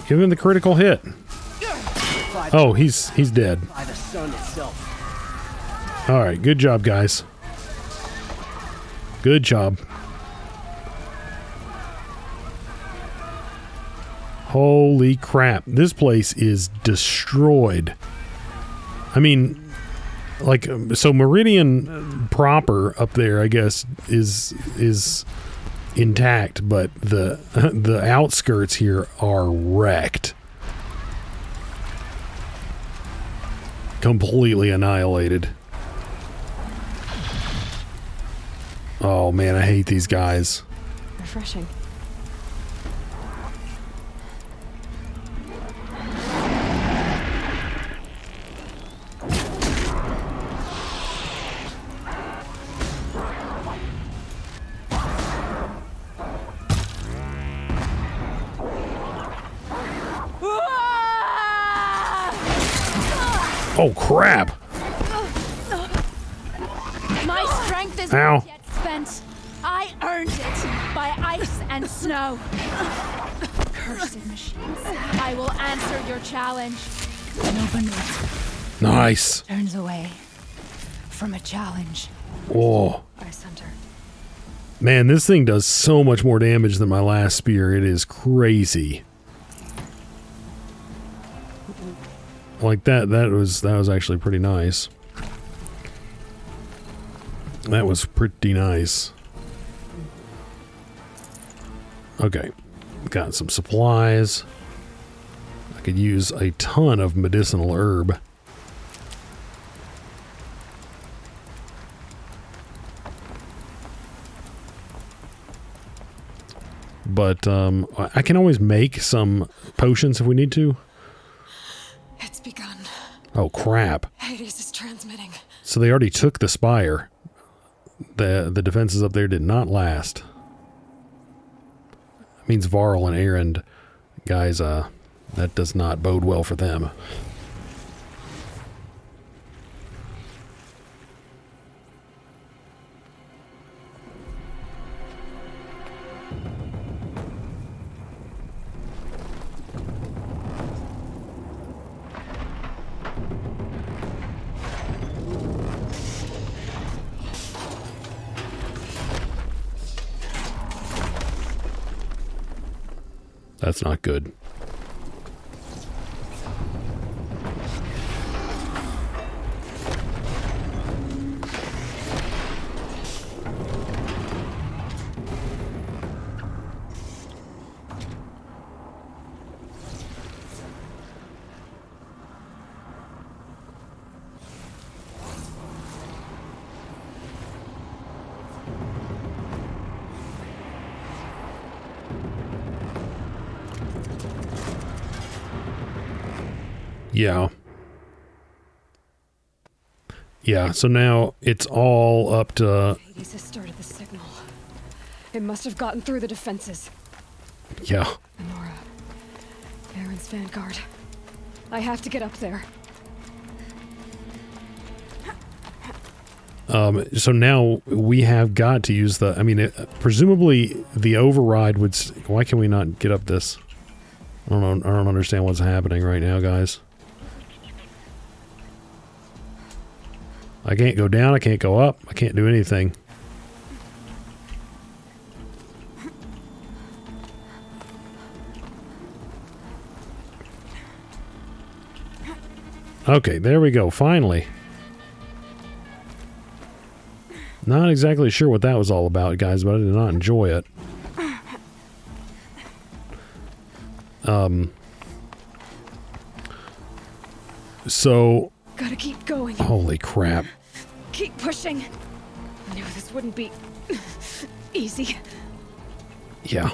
Give him the critical hit. Oh, he's dead. By the sun itself. All right, good job, guys. Good job. Holy crap. This place is destroyed. I mean, like, so Meridian proper up there, I guess, is intact, but the outskirts here are wrecked. Completely annihilated. Oh man, I hate these guys. Refreshing. Oh crap! My strength is Ow. not yet spent. I earned it by ice and snow. Cursed machines. I will answer your challenge. Nobanut Nice. turns away from a challenge. Whoa. Ice Hunter. Man, this thing does so much more damage than my last spear. It is crazy. Like that was actually pretty nice. That was pretty nice. Okay. Got some supplies. I could use a ton of medicinal herb. But I can always make some potions if we need to. It's begun. Oh crap. Hades is transmitting. So they already took the spire. The defenses up there did not last. That means Varl and Erend, guys, that does not bode well for them. That's not good. Yeah. Yeah, so now it's all up to... Hades has started the signal. It must have gotten through the defenses. Yeah. Nora. Aaron's vanguard. I have to get up there. So now we have got to use the... I mean, presumably the override would... Why can we not get up this? I don't know. I don't understand what's happening right now, guys. I can't go down, I can't go up, I can't do anything. Okay, there we go, finally. Not exactly sure what that was all about, guys, but I did not enjoy it. So... Gotta keep going. Holy crap. Keep pushing. I knew this wouldn't be easy. Yeah.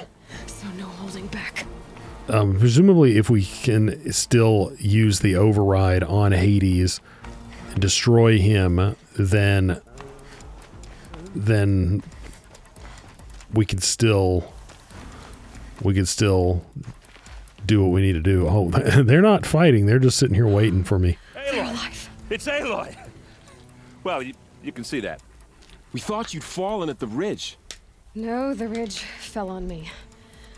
So no holding back. presumably if we can still use the override on Hades and destroy him, then we could still do what we need to do. Oh, they're not fighting. They're just sitting here waiting for me. Aloy! It's Aloy! Well, you can see that. We thought you'd fallen at the ridge. No, the ridge fell on me.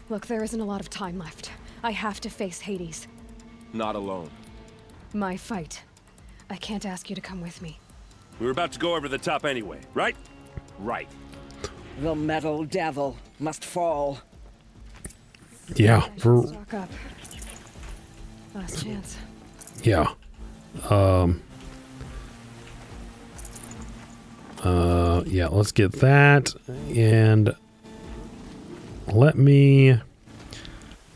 Look, there isn't a lot of time left. I have to face Hades. Not alone. My fight. I can't ask you to come with me. We were about to go over the top anyway, right? Right. The metal devil must fall. Yeah. Stock up. Last chance. Yeah. Yeah, let's get that, and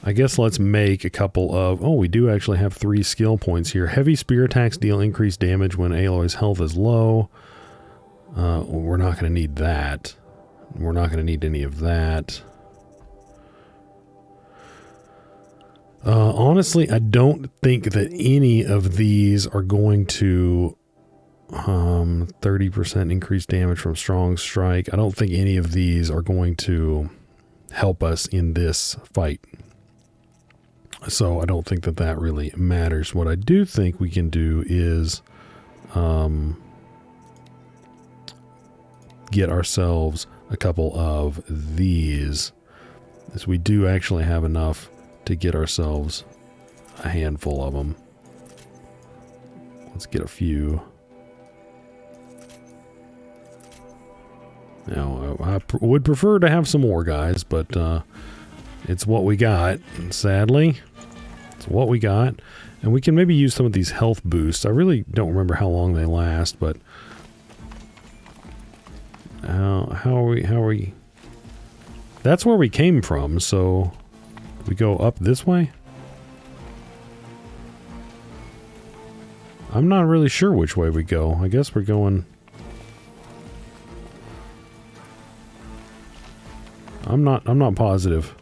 I guess let's make a couple of, we do actually have 3 skill points here. Heavy spear attacks deal increased damage when Aloy's health is low. We're not going to need that. We're not going to need any of that. Honestly, I don't think that any of these are going to 30% increased damage from strong strike. I don't think any of these are going to help us in this fight. So I don't think that that really matters. What I do think we can do is get ourselves a couple of these, as we do actually have enough to get ourselves a handful of them. Let's get a few. Now, I would prefer to have some more, guys, but it's what we got, sadly. It's what we got. And we can maybe use some of these health boosts. I really don't remember how long they last, but how are we? That's where we came from, so we go up this way? I'm not really sure which way we go. I guess we're going... I'm not positive.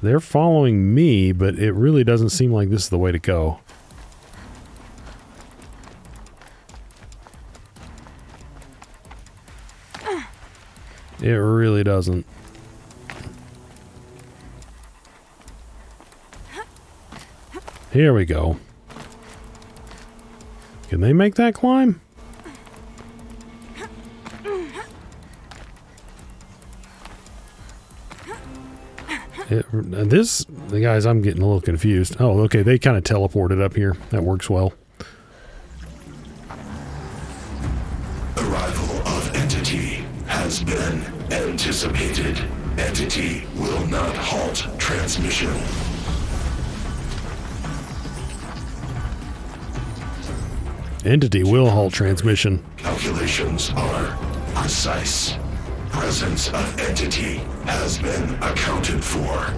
They're following me, but it really doesn't seem like this is the way to go. It really doesn't. Here we go. Can they make that climb? Guys, I'm getting a little confused. Oh, okay, they kind of teleported up here. That works well. Arrival of Entity has been anticipated. Entity will not halt transmission. Entity will halt transmission. Calculations are precise. Presence of Entity has been accounted for.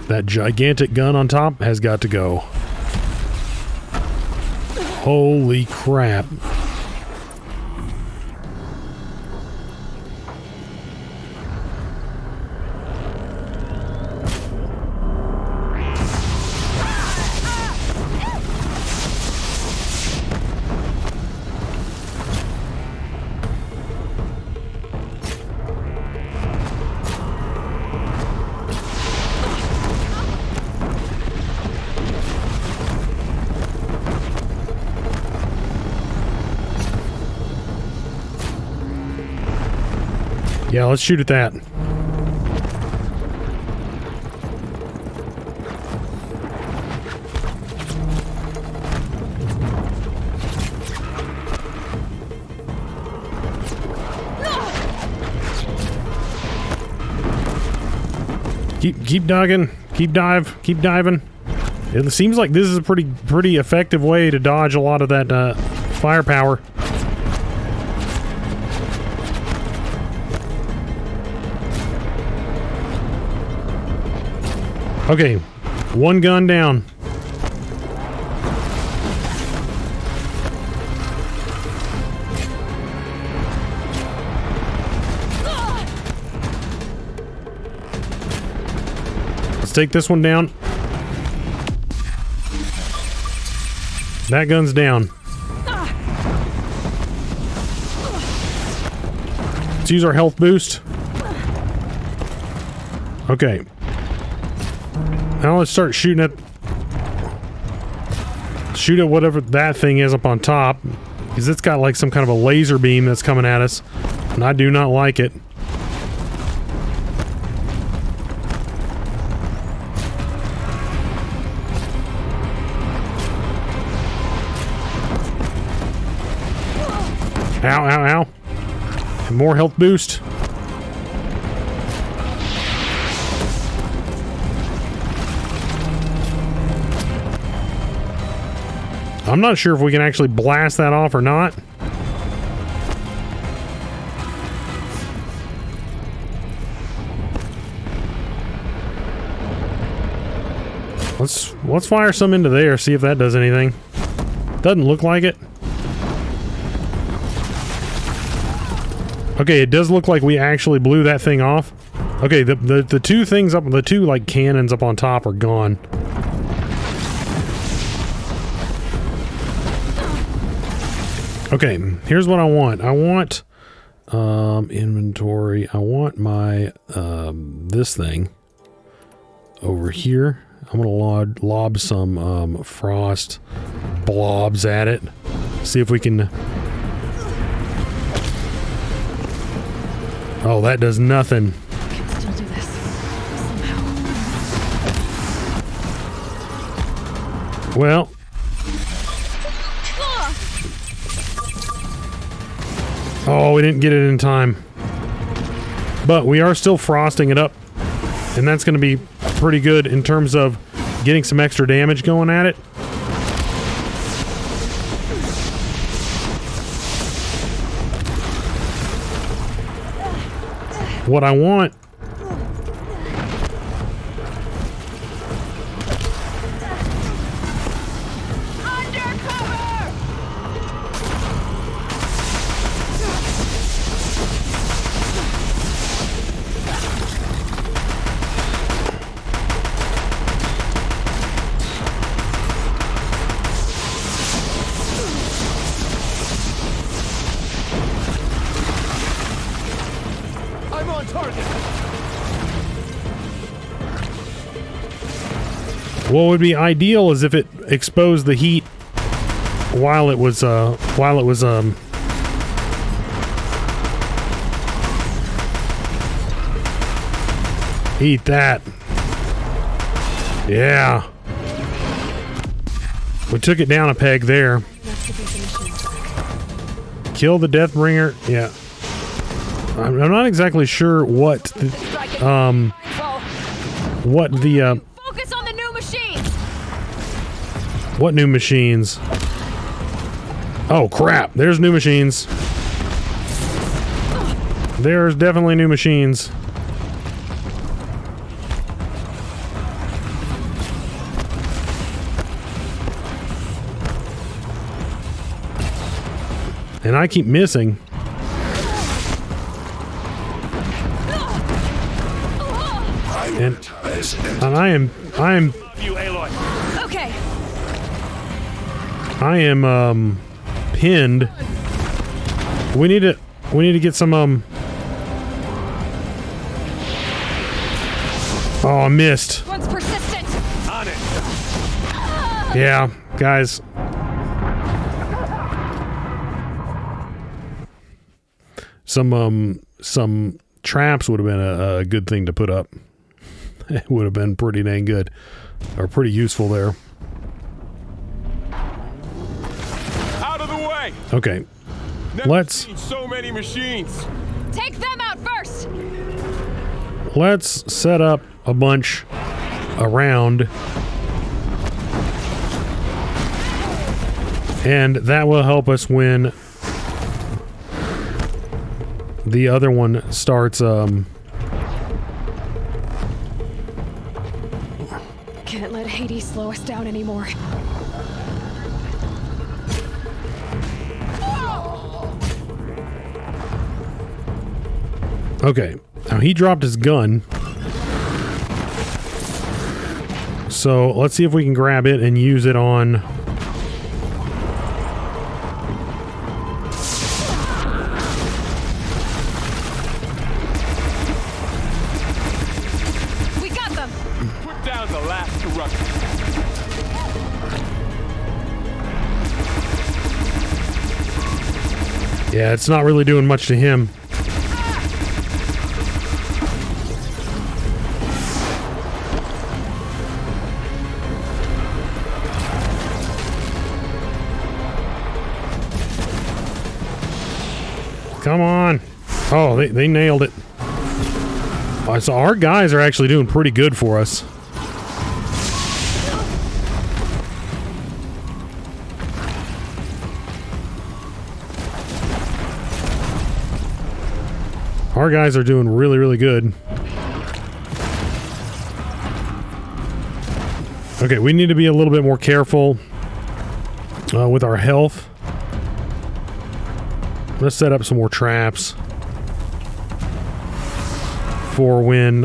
That gigantic gun on top has got to go. Holy crap. Yeah, let's shoot at that. Keep dogging, keep diving. It seems like this is a pretty effective way to dodge a lot of that firepower. Okay, One gun down. Let's take this one down. That gun's down. Let's use our health boost. Okay. Now let's start shooting at... Shoot at whatever that thing is up on top. Because it's got like some kind of a laser beam that's coming at us. And I do not like it. Ow, ow, ow. And more health boost. I'm not sure if we can actually blast that off or not. Let's fire some into there, see if that does anything. Doesn't look like it. Okay, it does look like we actually blew that thing off. Okay, the two things up, the two like cannons up on top are gone. Okay, here's what I want. I want inventory. I want my this thing over here. I'm gonna lob some frost blobs at it. See if we can. Oh, that does nothing. I can still do this somehow. Well. Oh, we didn't get it in time. But we are still frosting it up. And that's going to be pretty good in terms of getting some extra damage going at it. What I want... What would be ideal is if it exposed the heat while it was eat that. Yeah. We took it down a peg there. Kill the Deathbringer. Yeah. I'm not exactly sure what the, Focus on the new machines. what new machines? Oh crap, there's new machines. There's definitely new machines. And I keep missing. And I am Okay. I am pinned. We need to get some Oh, I missed. One's persistent. On it. Yeah, guys. Some traps would have been a good thing to put up. It would have been pretty dang good. Or pretty useful there. Out of the way. Okay. Never seen so many machines. Take them out first. Let's set up a bunch around. And that will help us when the other one starts Okay. can't let Hades slow us down anymore. Okay, now he dropped his gun. So let's see if we can grab it and use it on... We got them! Put down the last eruption. Yeah, it's not really doing much to him. Come on. Oh, they nailed it. So our guys are actually doing pretty good for us. Our guys are doing really, really good. Okay, we need to be a little bit more careful with our health. Let's set up some more traps for when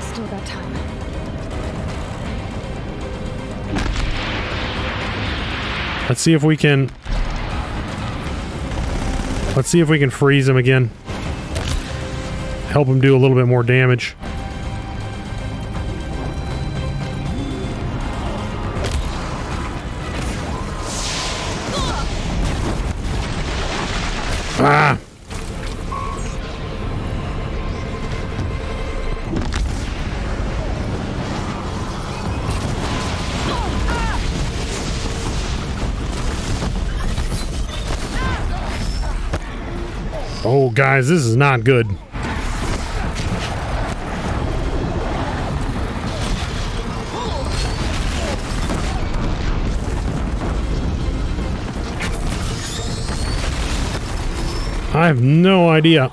Still got time. let's see if we can freeze him again. Help him do a little bit more damage. Ah! Oh, guys, this is not good. I have no idea.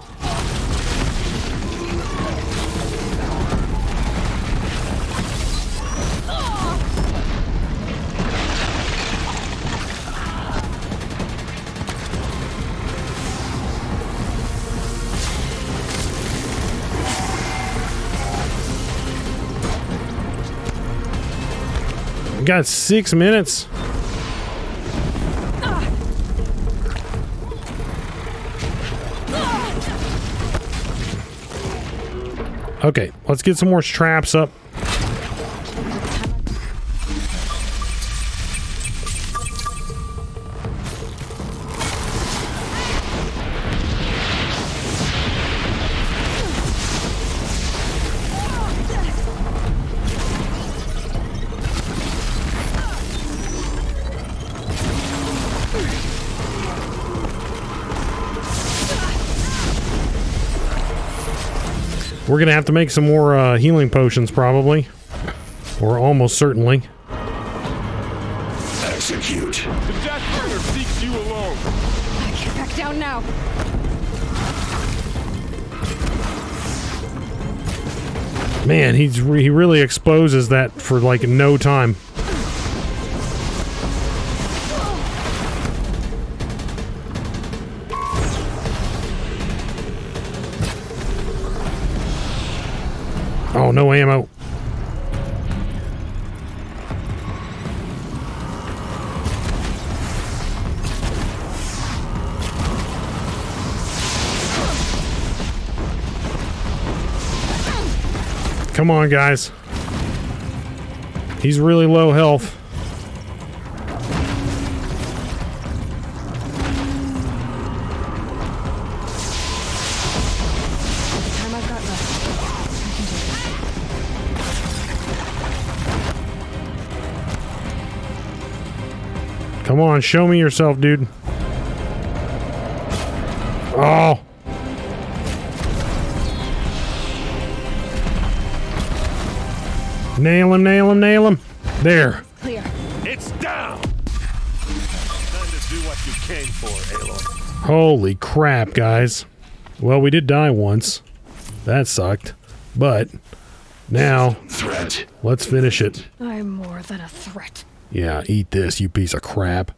We got 6 minutes. Okay, let's get some more traps up. We're gonna have to make some more healing potions, probably, or almost certainly. Execute. The Death Burner seeks you alone. Get back down now. Man, he really exposes that for like no time. Oh, no ammo. Come on, guys. He's really low health. Time I've got left. Come on, show me yourself, dude. Oh. Nail him, nail him, nail him. There. Clear. It's down! Time to do what you came for, Aloy. Holy crap, guys. Well, we did die once. That sucked. But Now, threat. Let's finish it. I'm more than a threat. Yeah, eat this, you piece of crap.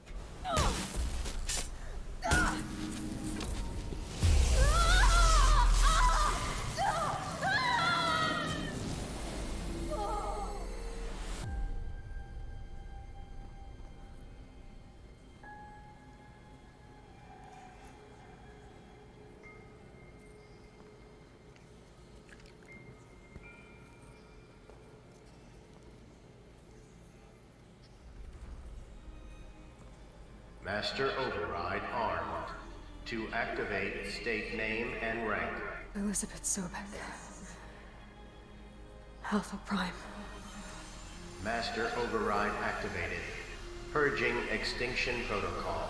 Master Override armed. To activate, state name and rank. Elizabeth Sobek. Alpha Prime. Master Override activated. Purging Extinction Protocol.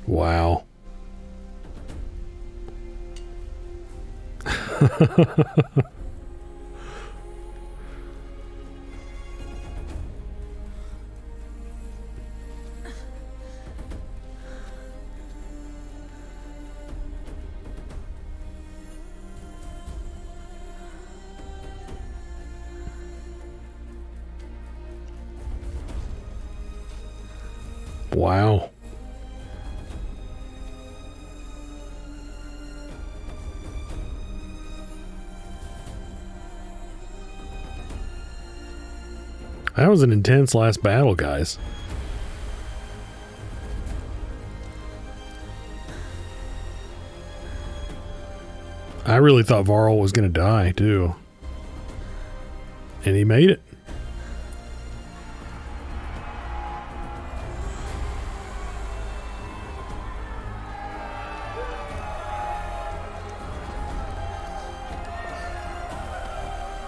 Wow. Wow. That was an intense last battle, guys. I really thought Varl was going to die, too. And he made it.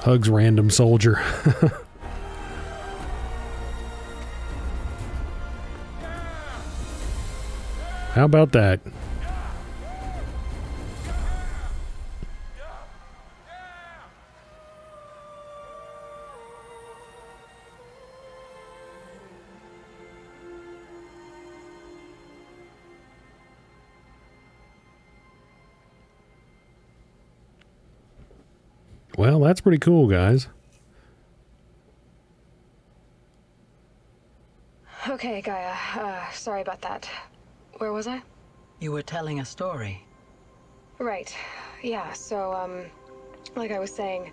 Hugs random soldier. How about that? Well, that's pretty cool, guys. Okay, Gaia. Sorry about that. Where was I? You were telling a story. Right. Yeah, so, like I was saying,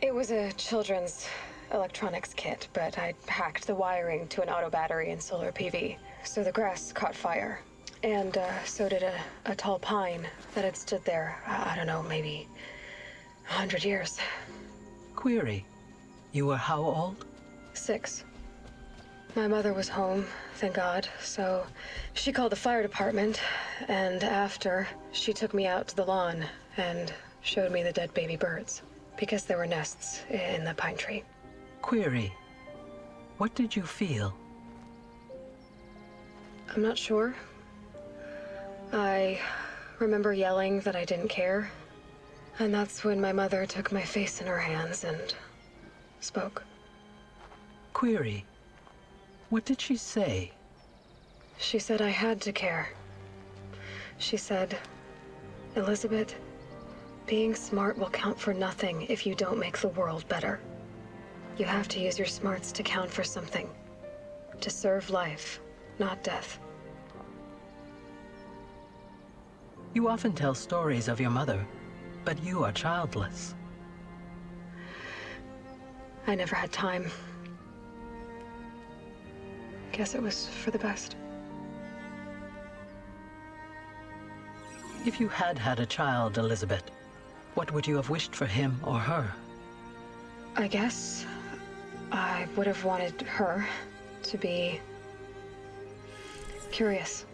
it was a children's electronics kit, but I hacked the wiring to an auto battery and solar PV. So the grass caught fire. And, so did a tall pine that had stood there, I don't know, maybe 100 years. Query. You were how old? 6. My mother was home, thank God, so she called the fire department, and after, she took me out to the lawn and showed me the dead baby birds, because there were nests in the pine tree. Query. What did you feel? I'm not sure. I remember yelling that I didn't care, and that's when my mother took my face in her hands and spoke. Query. What did she say? She said I had to care. She said, Elizabeth, being smart will count for nothing if you don't make the world better. You have to use your smarts to count for something. To serve life, not death. You often tell stories of your mother, but you are childless. I never had time. Guess it was for the best. If you had had a child, Elizabeth, what would you have wished for him or her? I guess I would have wanted her to be curious.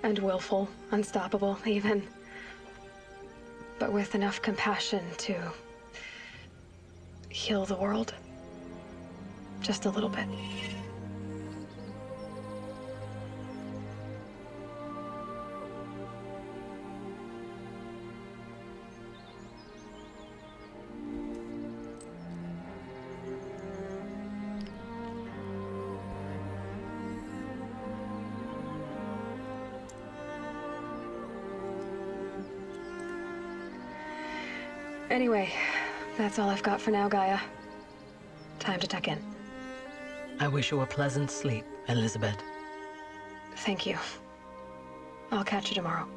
And willful, unstoppable, even. but with enough compassion to heal the world. Just a little bit. Anyway, that's all I've got for now, Gaia. Time to tuck in. I wish you a pleasant sleep, Elizabeth. Thank you. I'll catch you tomorrow.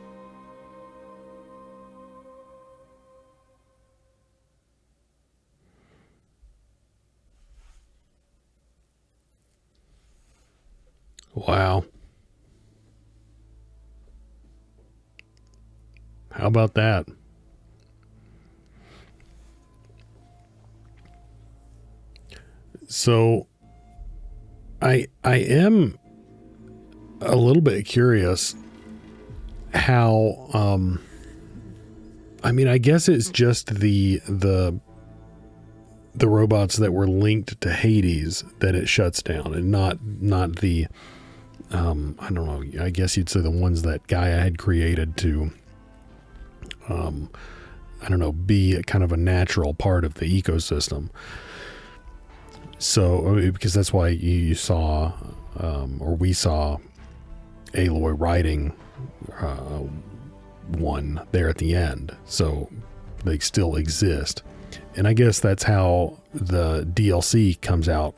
Wow. How about that? So I am a little bit curious how I mean, I guess it's just the robots that were linked to Hades that it shuts down, and not the I don't know, I guess you'd say the ones that Gaia had created to I don't know, be a kind of a natural part of the ecosystem. So, because that's why you saw, or we saw Aloy riding one there at the end. So they still exist. And I guess that's how the DLC comes out,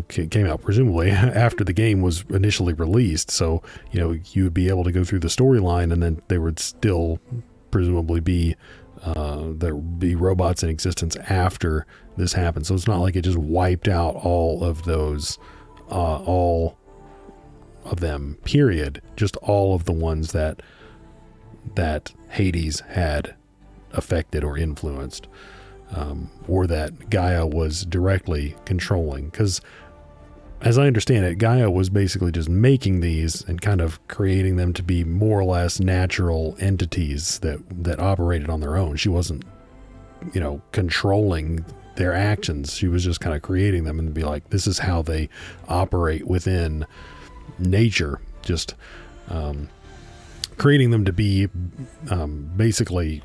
came out presumably after the game was initially released. So, you would be able to go through the storyline, and then there would still presumably be there would be robots in existence after this happened. So it's not like it just wiped out all of those, all of them, period. Just all of the ones that Hades had affected or influenced, or that Gaia was directly controlling. Because as I understand it, Gaia was basically just making these and kind of creating them to be more or less natural entities that operated on their own. She wasn't, controlling their actions. She was just kind of creating them and be like, this is how they operate within nature. Just creating them to be basically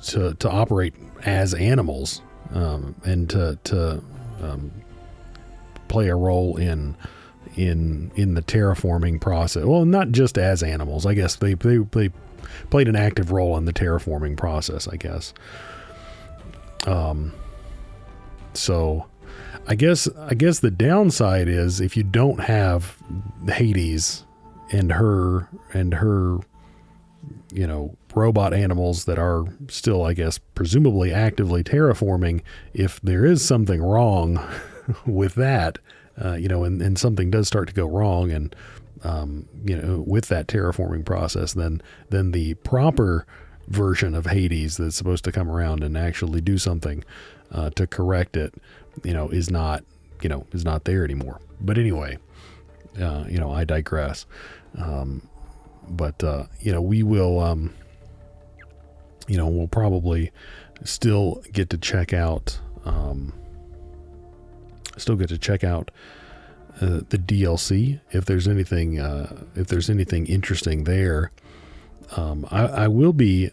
to operate as animals, and to play a role in the terraforming process. Well, not just as animals. I guess they played an active role in the terraforming process, I guess. So I guess the downside is if you don't have Hades and her robot animals that are still, I guess, presumably actively terraforming, if there is something wrong with that, and something does start to go wrong, and with that terraforming process, then the proper version of Hades that's supposed to come around and actually do something to correct it, is not there anymore. But anyway, I digress. But we will, we'll probably still get to check out, the DLC if there's anything interesting there. I will be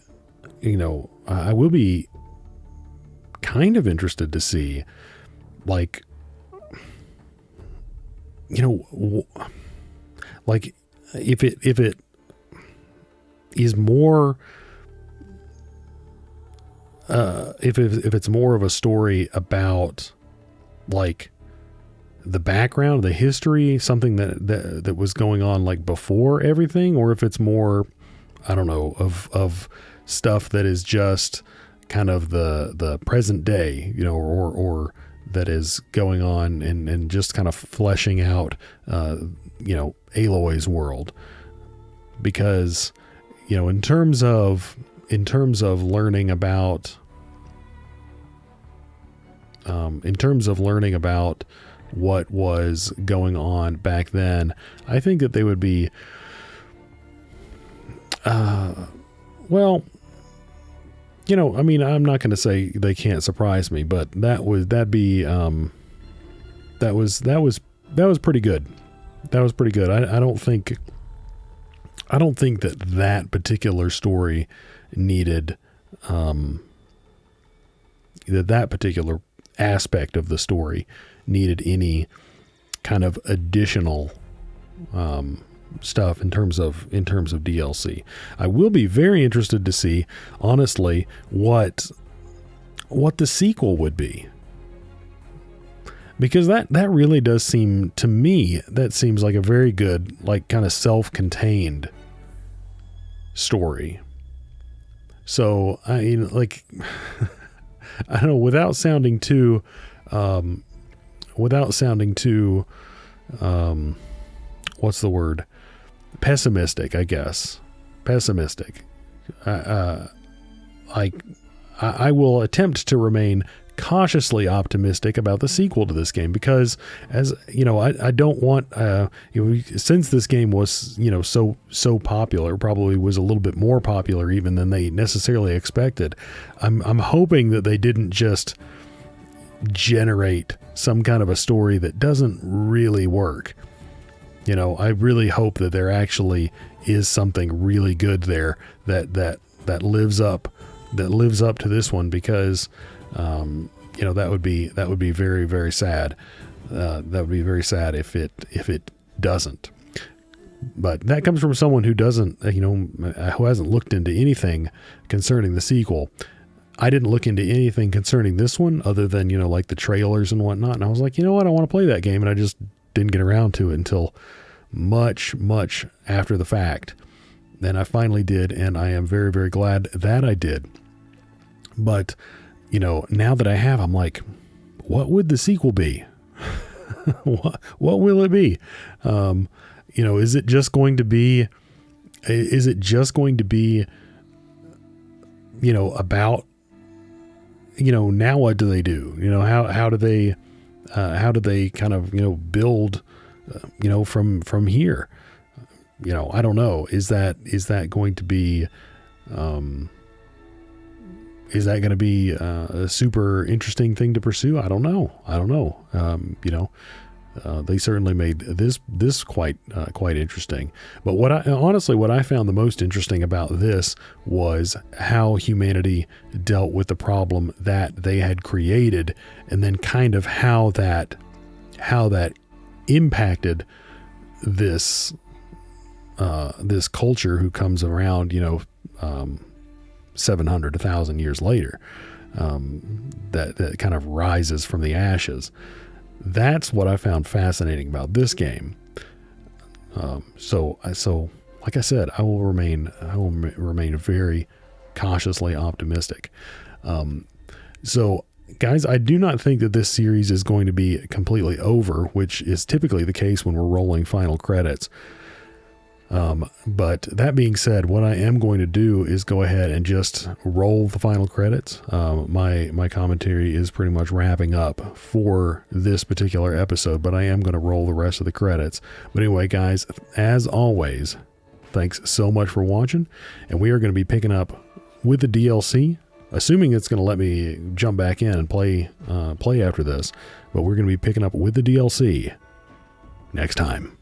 kind of interested to see, like, like if it is more, if it's more of a story about, like, the background, the history, something that was going on, like, before everything, or if it's more, I don't know, of stuff that is just kind of the present day, or that is going on and just kind of fleshing out, Aloy's world. Because, in terms of learning about, what was going on back then, I think that they would be, you know, I mean, I'm not going to say they can't surprise me, but that was pretty good. That was pretty good. I don't think that particular story needed, that particular aspect of the story needed any kind of additional stuff in terms of DLC. I will be very interested to see, honestly, what the sequel would be, because that really does seem to me, that seems like a very good, like, kind of self-contained story. So I mean, like, I don't know, without sounding too what's the word? Pessimistic, I guess. Pessimistic. I will attempt to remain cautiously optimistic about the sequel to this game, because, as you know, I don't want, since this game was, you know, so popular, probably was a little bit more popular even than they necessarily expected. I'm hoping that they didn't just generate some kind of a story that doesn't really work. You know, I really hope that there actually is something really good there that lives up to this one, because you know, that would be very, very sad. That would be very sad if it doesn't. But that comes from someone who doesn't, you know, who hasn't looked into anything concerning the sequel. I didn't look into anything concerning this one other than, you know, like the trailers and whatnot. And I was like, you know what, I want to play that game. And I just didn't get around to it until much, much after the fact. Then I finally did, and I am very, very glad that I did. But, you know, now that I have, I'm like, what would the sequel be? what will it be? You know, is it just going to be, you know, about, you know, now what do they do? You know, how do they kind of, you know, build, you know, from here? You know, I don't know. Is that going to be, a super interesting thing to pursue? I don't know. You know, they certainly made this quite interesting. But what I found the most interesting about this was how humanity dealt with the problem that they had created, and then kind of how that impacted this culture who comes around, you know, 700, 1,000 years later, that kind of rises from the ashes. That's what I found fascinating about this game. So like I said, I will remain very cautiously optimistic. So guys, I do not think that this series is going to be completely over, which is typically the case when we're rolling final credits. But that being said, what I am going to do is go ahead and just roll the final credits. My commentary is pretty much wrapping up for this particular episode, but I am going to roll the rest of the credits. But anyway, guys, as always, thanks so much for watching, and we are going to be picking up with the DLC, assuming it's going to let me jump back in and play after this, but we're going to be picking up with the DLC next time.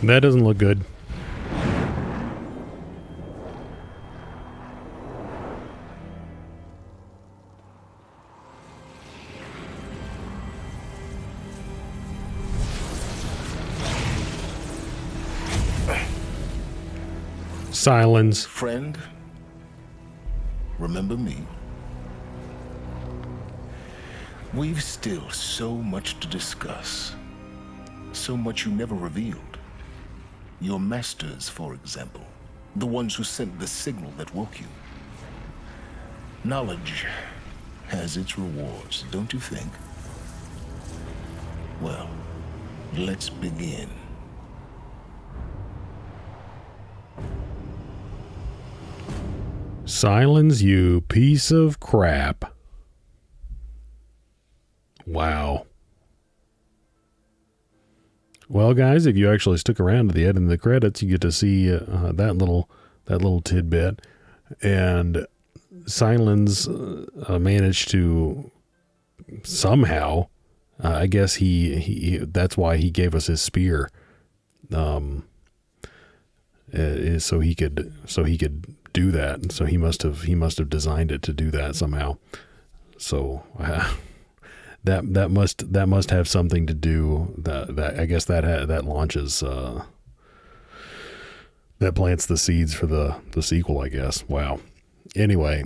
That doesn't look good. Silence. Friend, remember me? We've still so much to discuss. So much you never revealed. Your masters, for example. The ones who sent the signal that woke you. Knowledge has its rewards, don't you think? Well, let's begin. Silence, you piece of crap. Wow. Well, guys, if you actually stick around to the end of the credits, you get to see that little tidbit. And Silence managed to somehow, I guess he that's why he gave us his spear, is so he could do that. And so he must have designed it to do that somehow. So that must have something to do. That I guess that launches that plants the seeds for the sequel, I guess. Wow. Anyway,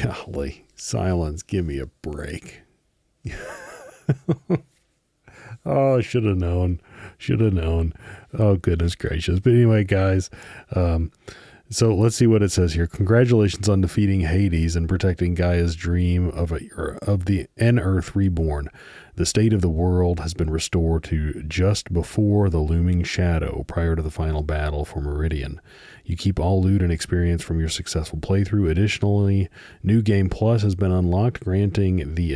golly, Silence, give me a break. Oh, should have known. Oh, goodness gracious. But anyway, guys, so let's see what it says here. Congratulations on defeating Hades and protecting Gaia's dream of the N-Earth reborn. The state of the world has been restored to just before the looming shadow prior to the final battle for Meridian. You keep all loot and experience from your successful playthrough. Additionally, New Game Plus has been unlocked, granting the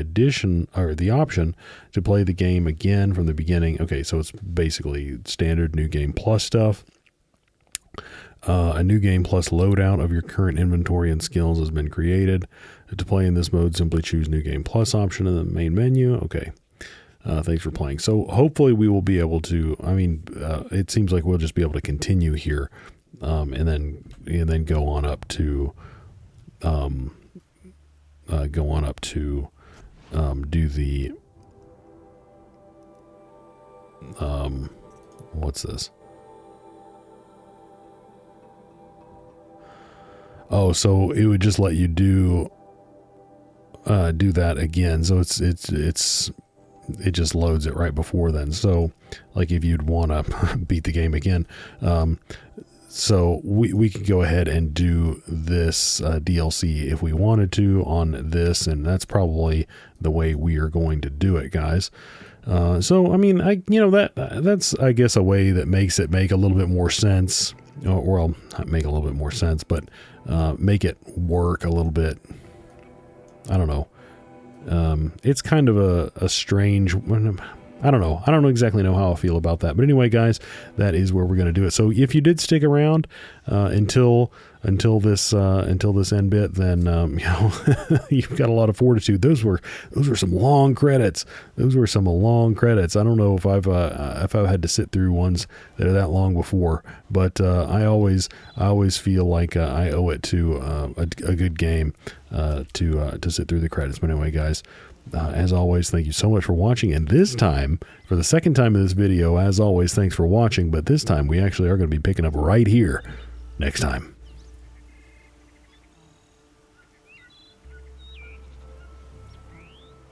option to play the game again from the beginning. Okay, so it's basically standard New Game Plus stuff. A New Game Plus loadout of your current inventory and skills has been created. To play in this mode, simply choose New Game Plus option in the main menu. Okay. Thanks for playing. So hopefully we will be able to, it seems like we'll just be able to continue here, and then go on up to do the, what's this? Oh, so it would just let you do that again. So it just loads it right before then. So like if you'd want to beat the game again, so we could go ahead and do this DLC if we wanted to on this, and that's probably the way we are going to do it, guys. So I mean, that's I guess a way that makes it make a little bit more sense, or not make a little bit more sense, but make it work a little bit. I don't know. It's kind of a strange, I don't know exactly how I feel about that. But anyway, guys, that is where we're going to do it. So if you did stick around until this end bit, then you've got a lot of fortitude. Those were some long credits. I don't know if I've had to sit through ones that are that long before, but I always feel like I owe it to a good game to sit through the credits. But anyway, guys, as always, thank you so much for watching. And this time, for the second time in this video, as always, thanks for watching. But this time, we actually are going to be picking up right here next time.